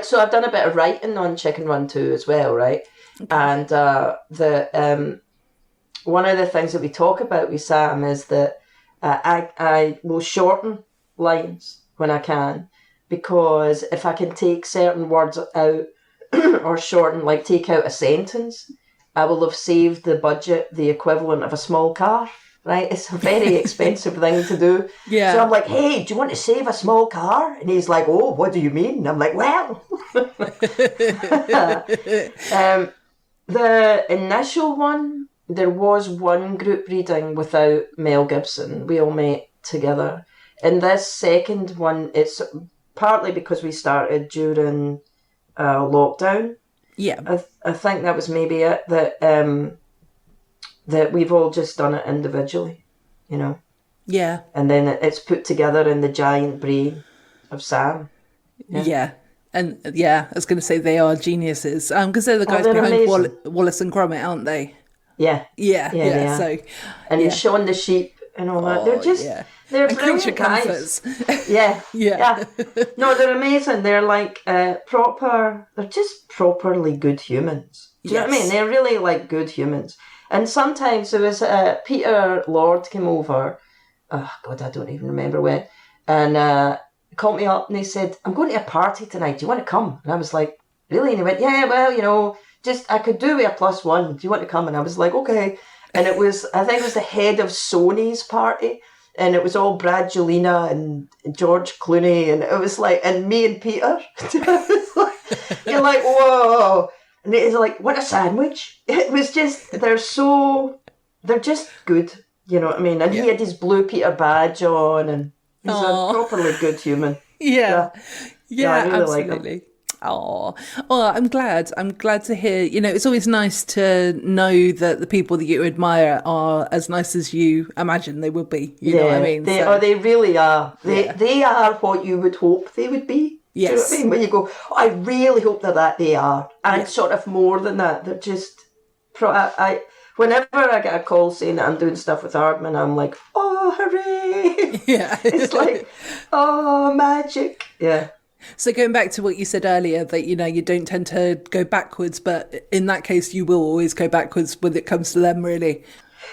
so I've done a bit of writing on Chicken Run 2 as well, right? Okay. And one of the things that we talk about with Sam is that I will shorten lines when I can, because if I can take certain words out or shorten, like take out a sentence, I will have saved the budget, the equivalent of a small car, right? It's a very expensive thing to do. Yeah. So I'm like, hey, do you want to save a small car? And he's like, oh, what do you mean? And I'm like, well... The initial one, there was one group reading without Mel Gibson. We all met together. In this second one, it's partly because we started during lockdown. Yeah. I think that was maybe it, that we've all just done it individually, Yeah. And then it's put together in the giant brain of Sam. Yeah. And I was going to say they are geniuses, because they're the guys behind Wallace and Gromit, aren't they? Yeah. Yeah. So, and Shaun the Sheep and all that. They're just they're and Creature Comforts. Yeah. No, they're amazing. They're like proper. They're just properly good humans. Do you know what I mean? They're really like good humans. And sometimes there was Peter Lord came over. Oh God, I don't even remember when. And called me up and he said, I'm going to a party tonight. Do you want to come? And I was like, really? And he went, yeah, well, just I could do with a +1. Do you want to come? And I was like, okay. And I think it was the head of Sony's party. And it was all Brad Jelena and George Clooney. And it was like, and me and Peter. You're like, whoa. And it is like, what a sandwich. It was just, they're just good. You know what I mean? And he had his Blue Peter badge on, and he's a properly good human. Yeah, I really absolutely. like him. Oh, well, I'm glad. I'm glad to hear. You know, it's always nice to know that the people that you admire are as nice as you imagine they would be. You know what I mean? They really are. They are what you would hope they would be. Yes. Do you know what I mean? When you go, I really hope that they are. And sort of more than that. They're just... Whenever I get a call saying that I'm doing stuff with Aardman, I'm like, oh, hooray! Yeah. It's like, oh, magic. Yeah. So going back to what you said earlier, that, you know, you don't tend to go backwards, but in that case, you will always go backwards when it comes to them, really.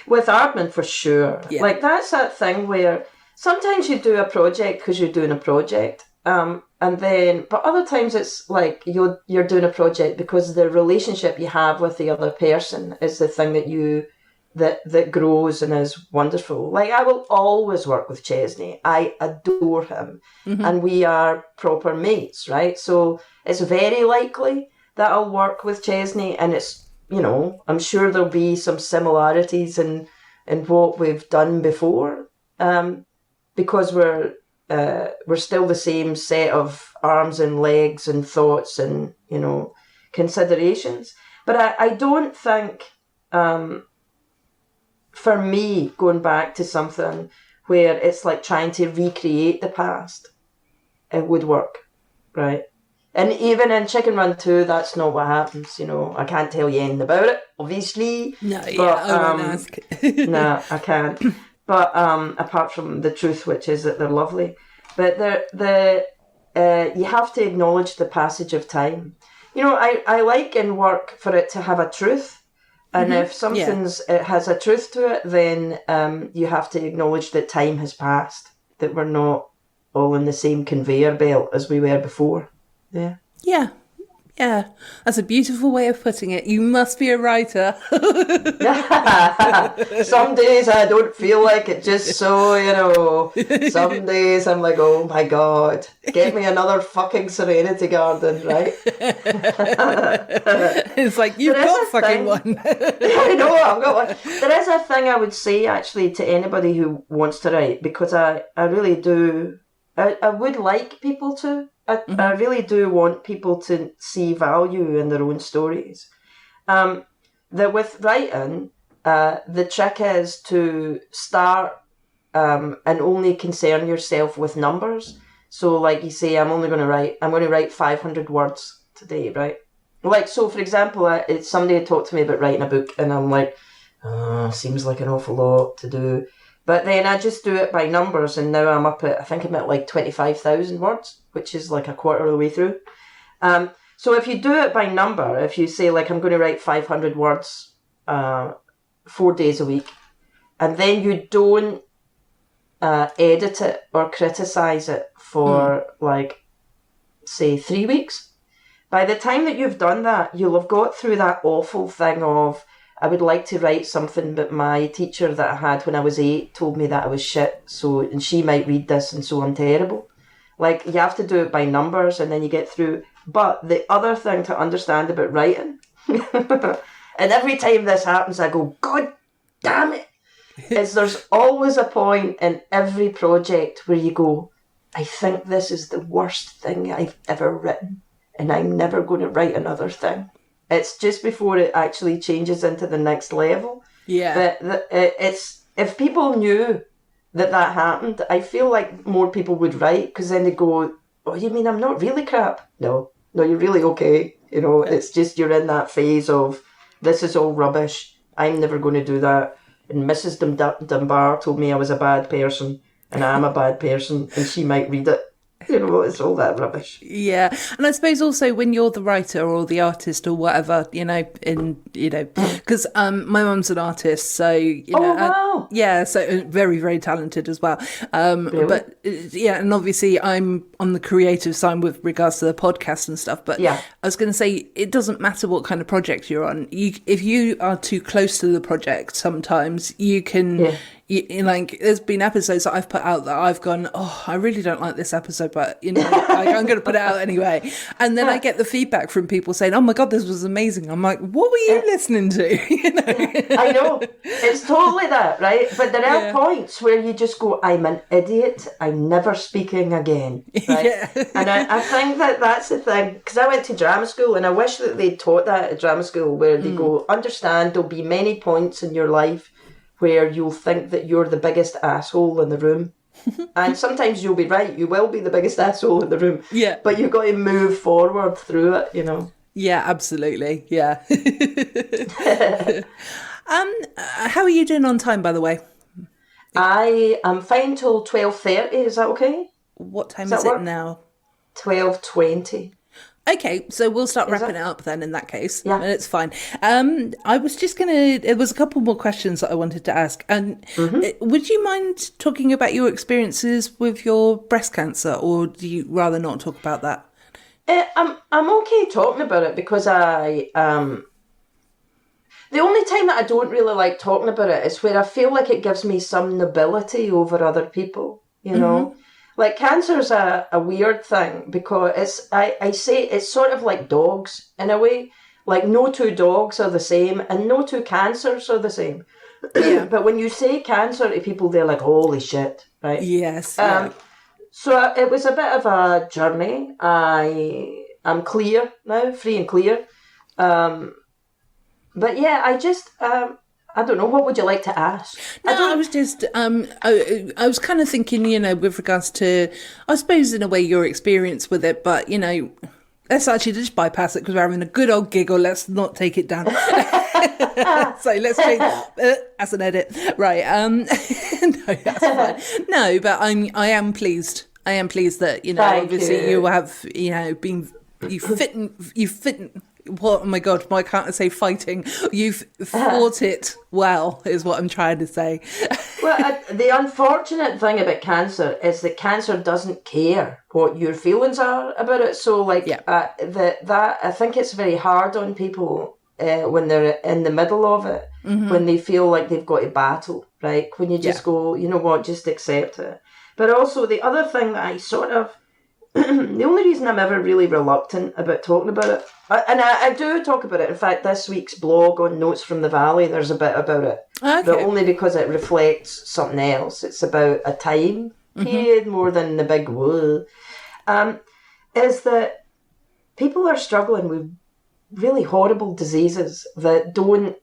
With Aardman, for sure. Yeah. Like, that's that thing where sometimes you do a project because you're doing a project, but other times it's like you're doing a project because the relationship you have with the other person is the thing that grows and is wonderful. Like, I will always work with Chesney. I adore him. Mm-hmm. And we are proper mates, right? So it's very likely that I'll work with Chesney, and it's, you know, I'm sure there'll be some similarities in what we've done before, because we're still the same set of arms and legs and thoughts and, you know, considerations. But I don't think, for me, going back to something where it's like trying to recreate the past, it would work, right? And even in Chicken Run 2, that's not what happens, you know. I can't tell you anything about it, obviously. No, but, I won't ask. No, I can't. But apart from the truth, which is that they're lovely. But you have to acknowledge the passage of time. You know, I like in work for it to have a truth. And if it has a truth to it, then you have to acknowledge that time has passed, that we're not all in the same conveyor belt as we were before. Yeah. Yeah. Yeah. That's a beautiful way of putting it. You must be a writer. Some days I don't feel like it, just so, you know. Some days I'm like, oh my God, get me another fucking Serenity Garden, right? It's like, you've got fucking one. I know, I've got one. There is a thing I would say, actually, to anybody who wants to write, because I really do, I would like people to. I really do want people to see value in their own stories. That with writing, the trick is to start and only concern yourself with numbers. So, like you say, I'm going to write 500 words today, right? Like, so for example, somebody had talked to me about writing a book, and I'm like, seems like an awful lot to do. But then I just do it by numbers, and now I'm at like 25,000 words, which is like a quarter of the way through. So if you do it by number, if you say, like, I'm going to write 500 words 4 days a week, and then you don't edit it or criticize it for, like, say, 3 weeks, by the time that you've done that, you'll have got through that awful thing of, I would like to write something, but my teacher that I had when I was 8 told me that I was shit, and she might read this, and so I'm terrible. Like, you have to do it by numbers, and then you get through. But the other thing to understand about writing, and every time this happens, I go, God damn it, is there's always a point in every project where you go, I think this is the worst thing I've ever written, and I'm never going to write another thing. It's just before it actually changes into the next level. Yeah. But it's, if people knew that happened, I feel like more people would write, because then they go, oh, you mean I'm not really crap? No, you're really okay. You know, it's just you're in that phase of, this is all rubbish. I'm never going to do that. And Mrs. Dunbar told me I was a bad person, and I am a bad person, and she might read it. It's all that rubbish. Yeah, and I suppose also when you're the writer or the artist or whatever, because my mum's an artist, so wow. yeah, so very very talented as well. Really? But yeah, and obviously I'm on the creative side with regards to the podcast and stuff. But yeah. I was going to say it doesn't matter what kind of project you're on. If you are too close to the project, sometimes you can. Yeah. Like there's been episodes that I've put out that I've gone, oh, I really don't like this episode, but I'm going to put it out anyway. And then I get the feedback from people saying, oh my God, this was amazing. I'm like, what were you listening to? I know, it's totally that, right? But there are points where you just go, I'm an idiot, I'm never speaking again, right? Yeah. And I think that's the thing, because I went to drama school and I wish that they'd taught that at drama school, where they go, understand there'll be many points in your life where you'll think that you're the biggest asshole in the room. And sometimes you'll be right, you will be the biggest asshole in the room. Yeah. But you've got to move forward through it, Yeah, absolutely. Yeah. How are you doing on time, by the way? I am fine till 12:30, is that okay? What time is it now? 12:20. Okay, so we'll start wrapping it up then in that case. Yeah. It's fine. I was just there was a couple more questions that I wanted to ask. And would you mind talking about your experiences with your breast cancer, or do you rather not talk about that? I'm okay talking about it because the only time that I don't really like talking about it is where I feel like it gives me some nobility over other people, Like cancer's a weird thing because I say it's sort of like dogs in a way. Like no two dogs are the same and no two cancers are the same. Yeah. But when you say cancer to people, they're like, holy shit, right? Yes. So it was a bit of a journey. I'm clear now, free and clear. But yeah, I just... I don't know. What would you like to ask? No, I was just, I was kind of thinking, with regards to, I suppose in a way your experience with it, but, let's actually just bypass it because we're having a good old giggle. Let's not take it down. So let's change as an edit. Right. No, that's fine. No, but I am pleased. I am pleased that, obviously you have, been, you fit. What? Oh my God! Why can't I say fighting? You've fought it well, is what I'm trying to say. Well, the unfortunate thing about cancer is that cancer doesn't care what your feelings are about it. So, that I think it's very hard on people when they're in the middle of it, when they feel like they've got to battle, right? When you just go, you know what, just accept it. But also the other thing that I sort of the only reason I'm ever really reluctant about talking about it, and I do talk about it. In fact, this week's blog on Notes from the Valley, there's a bit about it. Okay. But only because it reflects something else. It's about a time period more than the big woo. Is that people are struggling with really horrible diseases that don't...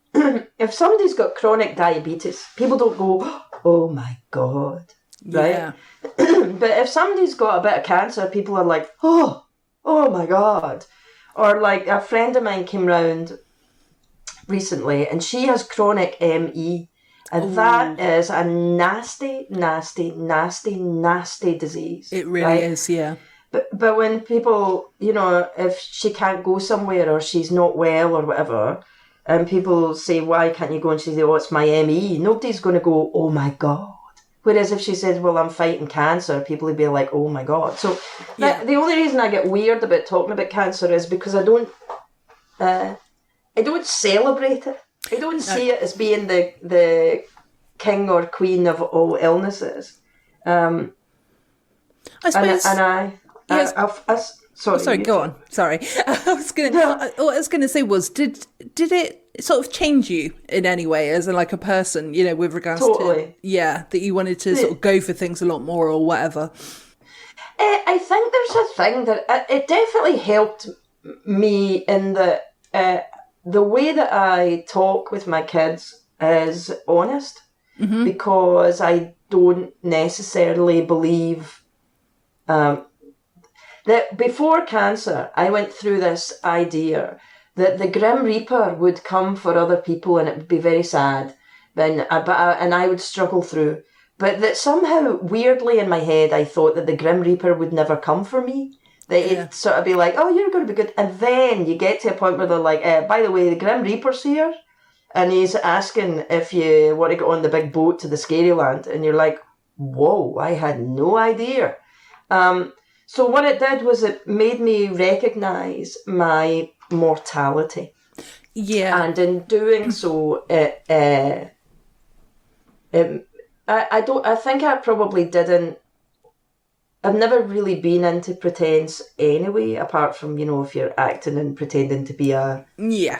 If somebody's got chronic diabetes, people don't go, oh my God. Right? Yeah. But if somebody's got a bit of cancer, people are like, oh my God. Or like a friend of mine came round recently and she has chronic ME. And that is a nasty, nasty, nasty, nasty disease. It really is, yeah. But when people, if she can't go somewhere or she's not well or whatever, and people say, why can't you go? And she says, oh, it's my ME. Nobody's going to go, oh my God. Whereas if she said, well, I'm fighting cancer, people would be like, oh my God. So the only reason I get weird about talking about cancer is because I don't celebrate it. I don't see it as being the king or queen of all illnesses. I suppose... Sorry, go on. Sorry. I was going to say was, did it sort of change you in any way as like a person, with regards to, that you wanted to sort of go for things a lot more or whatever? I think there's a thing that it definitely helped me in the way that I talk with my kids is honest, because I don't necessarily believe that before cancer, I went through this idea that the Grim Reaper would come for other people and it would be very sad, and I would struggle through. But that somehow, weirdly in my head, I thought that the Grim Reaper would never come for me. That he'd sort of be like, oh, you're going to be good. And then you get to a point where they're like, by the way, the Grim Reaper's here. And he's asking if you want to get on the big boat to the Scary Land. And you're like, whoa, I had no idea. So what it did was it made me recognise my mortality. Yeah. And in doing so, I think I probably didn't. I've never really been into pretense anyway, apart from, if you're acting and pretending to be a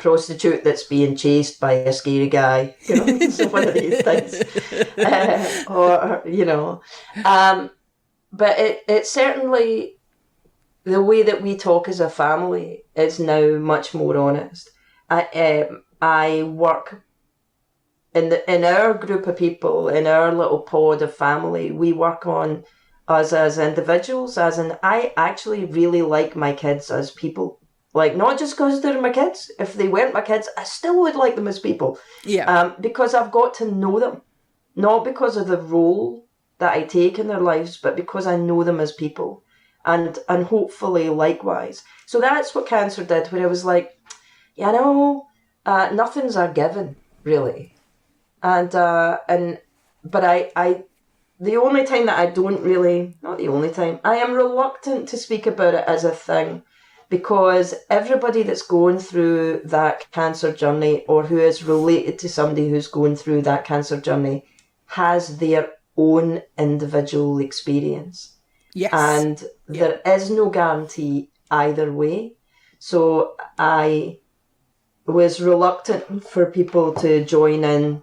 prostitute that's being chased by a scary guy, so one of these things. But it certainly, the way that we talk as a family is now much more honest. I work in our group of people, in our little pod of family, we work on us as individuals, as in I actually really like my kids as people. Like, not just because they're my kids. If they weren't my kids, I still would like them as people. Yeah. Because I've got to know them. Not because of the role that I take in their lives, but because I know them as people. And hopefully likewise. So that's what cancer did, where I was like, nothing's a given, really. But the only time that I don't really, not the only time, I am reluctant to speak about it as a thing, because everybody that's going through that cancer journey or who is related to somebody who's going through that cancer journey has their own individual experience. Yes. And there is no guarantee either way. So I was reluctant for people to join in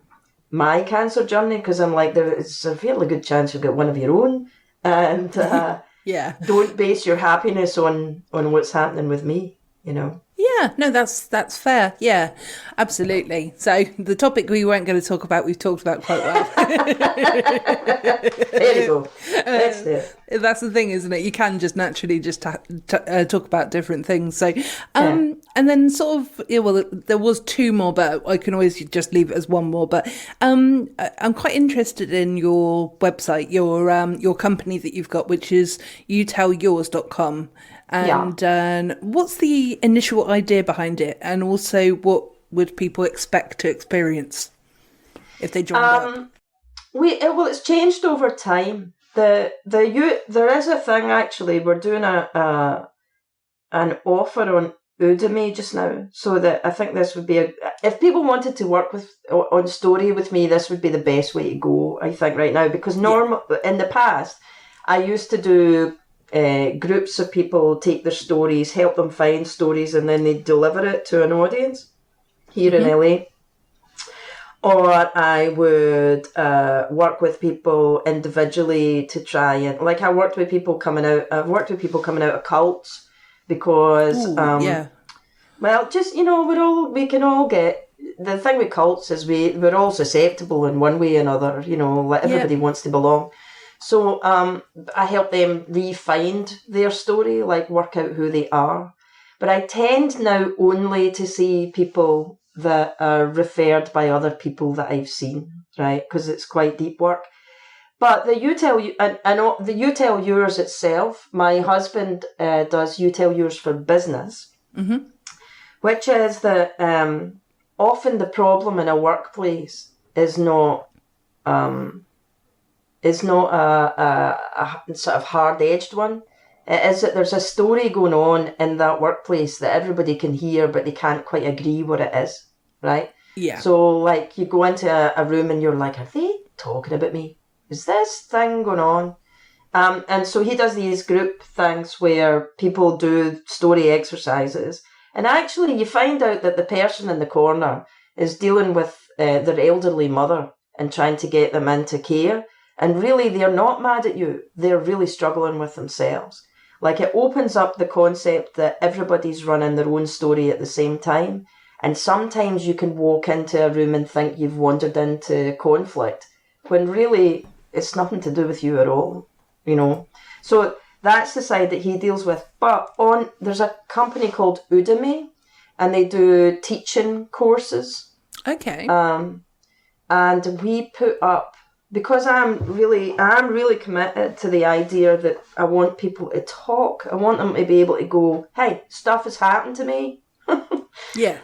my cancer journey, because I'm like, there's a fairly good chance you'll get one of your own, and don't base your happiness on what's happening with me, Yeah, no, that's fair. Yeah, absolutely. So the topic we weren't going to talk about, we've talked about quite well. There you go. That's it. That's the thing, isn't it? You can just naturally just talk about different things. So, and then sort of, there was two more, but I can always just leave it as one more. But I'm quite interested in your website, your company that you've got, which is youtellyours.com. And what's the initial idea behind it? And also, what would people expect to experience if they joined up? It's changed over time. There is a thing, actually. We're doing an offer on Udemy just now, so that I think this would be if people wanted to work on story with me, this would be the best way to go, I think, right now, because in the past I used to do groups of people take their stories, help them find stories, and then they deliver it to an audience here in LA. Or I would work with people individually to try and, like, I've worked with people coming out of cults, because well, just, we can all get, the thing with cults is we're all susceptible in one way or another, like everybody wants to belong. So I help them re-find their story, like work out who they are. But I tend now only to see people that are referred by other people that I've seen, right? Because it's quite deep work. But the You Tell Yours itself, my husband does You Tell Yours for Business, which is that often the problem in a workplace is not a sort of hard-edged one. It is that there's a story going on in that workplace that everybody can hear, but they can't quite agree what it is, right? Yeah. So, like, you go into a room and you're like, are they talking about me? Is this thing going on? And so he does these group things where people do story exercises. And actually, you find out that the person in the corner is dealing with their elderly mother and trying to get them into care. And really, they're not mad at you. They're really struggling with themselves. Like, it opens up the concept that everybody's running their own story at the same time. And sometimes you can walk into a room and think you've wandered into conflict, when really it's nothing to do with you at all, So that's the side that he deals with. But there's a company called Udemy, and they do teaching courses. Okay. And we put up, because I'm really committed to the idea that I want people to talk. I want them to be able to go, hey, stuff has happened to me. Yeah.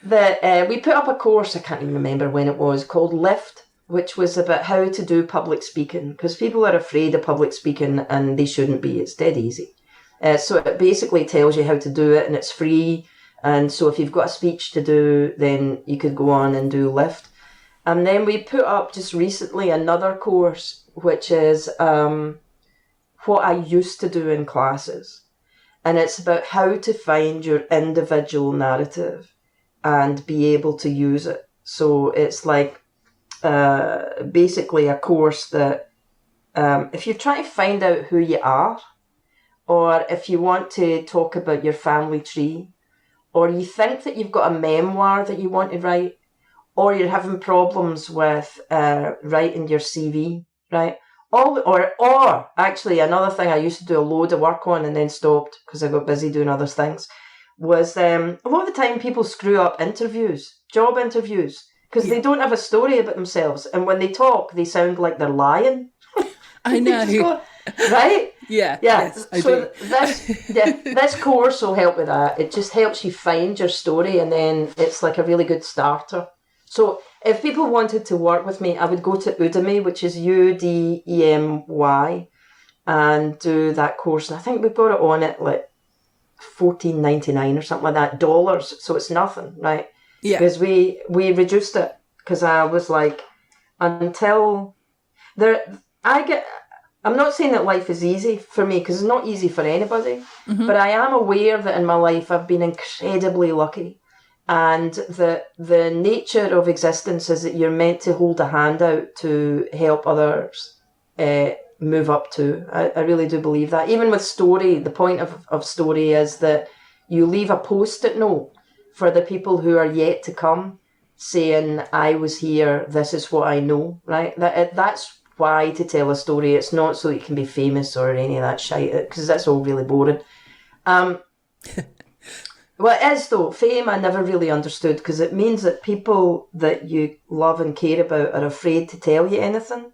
That we put up a course, I can't even remember when it was, called Lift, which was about how to do public speaking, because people are afraid of public speaking and they shouldn't be. It's dead easy. So it basically tells you how to do it, and it's free. And so if you've got a speech to do, then you could go on and do Lift. And then we put up just recently another course, which is what I used to do in classes. And it's about how to find your individual narrative and be able to use it. So it's like basically a course that if you're trying to find out who you are, or if you want to talk about your family tree, or you think that you've got a memoir that you want to write, or you're having problems with writing your CV, right? Or actually another thing I used to do a load of work on and then stopped because I got busy doing other things was a lot of the time people screw up job interviews, because they don't have a story about themselves, and when they talk they sound like they're lying. I know. Right? Yeah. Yes, I do. This course will help with that. It just helps you find your story, and then it's like a really good starter. So if people wanted to work with me, I would go to Udemy, which is Udemy, and do that course. And I think we got it on at like $14.99 or something like that, dollars. So it's nothing, right? Yeah. Because we reduced it, because I was like, until there, I'm not saying that life is easy for me, because it's not easy for anybody, but I am aware that in my life I've been incredibly lucky. And the nature of existence is that you're meant to hold a hand out to help others move up to. I really do believe that. Even with story, the point of story is that you leave a post-it note for the people who are yet to come, saying, I was here, this is what I know, right? That's why to tell a story. It's not so you can be famous or any of that shite, because that's all really boring. Well, it is, though. Fame I never really understood, because it means that people that you love and care about are afraid to tell you anything.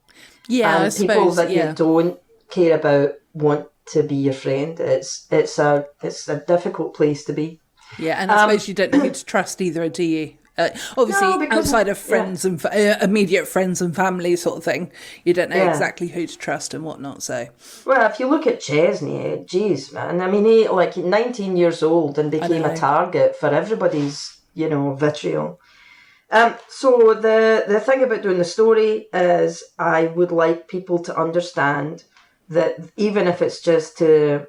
Yeah, and people that you don't care about want to be your friend. It's a difficult place to be. Yeah, and I suppose you don't know who to trust either, do you? Obviously, outside of friends and immediate friends and family sort of thing, you don't know exactly who to trust and whatnot. So, well, if you look at Chesney, geez, man, I mean, he 19 years old and became a target for everybody's, vitriol. So the thing about doing the story is I would like people to understand that even if it's just to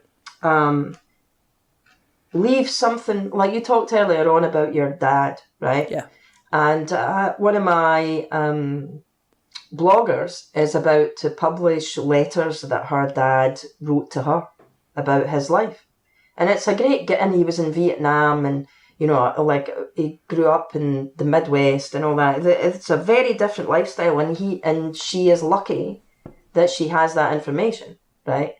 leave something, like you talked earlier on about your dad, right? Yeah. And one of my bloggers is about to publish letters that her dad wrote to her about his life. And it's a great getting. He was in Vietnam and, he grew up in the Midwest and all that. It's a very different lifestyle, and she is lucky that she has that information, right?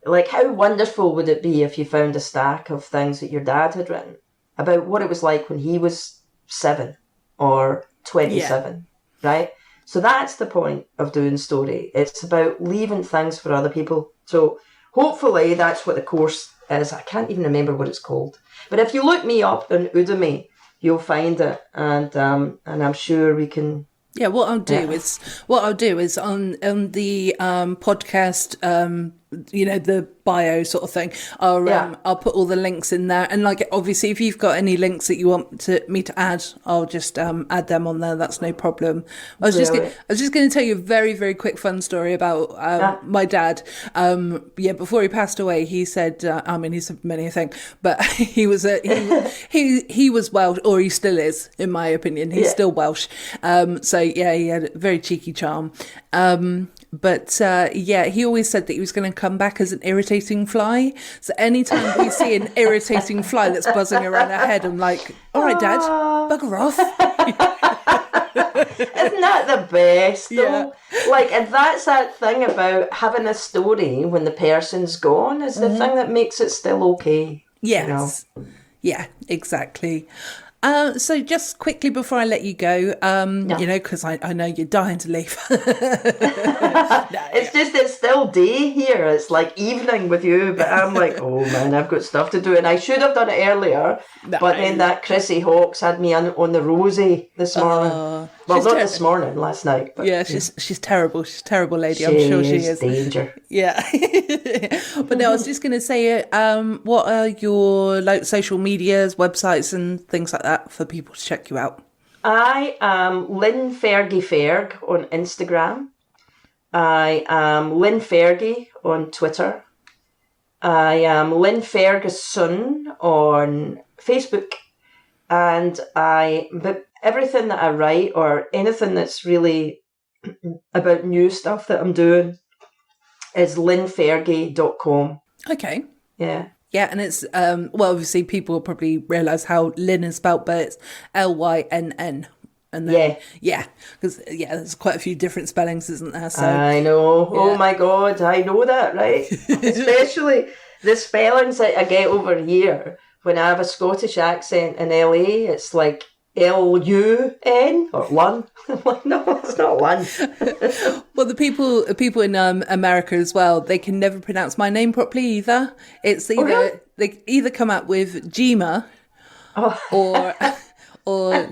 Like, how wonderful would it be if you found a stack of things that your dad had written about what it was like when he was 7 or 27, right? So that's the point of doing story. It's about leaving things for other people. So hopefully that's what the course is. I can't even remember what it's called. But if you look me up on Udemy, you'll find it. And I'm sure we can... Yeah, what I'll do is on the podcast, the bio sort of thing, I'll put all the links in there. And obviously, if you've got any links that you want me to add, I'll just add them on there. That's no problem. I was just going to tell you a very, very quick fun story about my dad. Before he passed away, he said, he said many things, but he was he was Welsh, or he still is, in my opinion. He's still Welsh. He had a very cheeky charm. He always said that he was going to come back as an irritating fly. So anytime we see an irritating fly that's buzzing around our head, I'm like, all right, Dad, bugger off. Isn't that the best, though? Yeah. And that's that thing about having a story when the person's gone is the thing that makes it still okay. Yes. Yeah, exactly. So just quickly before I let you go, because I know you're dying to leave. It's just, it's still day here. It's like evening with you, but I'm like, oh man, I've got stuff to do. And I should have done it earlier, but then that Chrissy Hawkes had me on the Rosie this morning. Well, not this morning, last night. But, yeah, she's terrible. She's a terrible lady. I'm sure she is. Danger. Yeah. But no, I was just going to say, what are your social medias, websites and things like that for people to check you out? I am Lynn Fergie on Instagram. I am Lynn Fergie on Twitter. I am Lynn Ferguson on Facebook. And but everything that I write or anything that's really about new stuff that I'm doing is lynnfergie.com. Okay. Yeah. Yeah, and it's, obviously people will probably realise how Lynn is spelt, but it's Lynn. And then, because there's quite a few different spellings, isn't there? So I know. Yeah. Oh my God, I know that, right? Especially the spellings that I get over here when I have a Scottish accent in LA. It's like Lun or Lun. I'm like, no, it's not Lun. Well, the people in America as well, they can never pronounce my name properly either. It's either they either come up with Gema or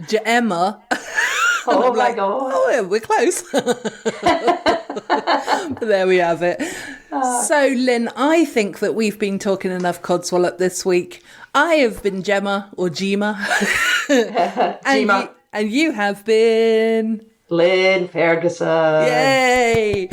Gemma. Oh my God. Oh, yeah, we're close. But there we have it. So, Lynn, I think that we've been talking enough codswallop this week. I have been Gemma or Gema. Gema. And you have been... Lynn Ferguson. Yay!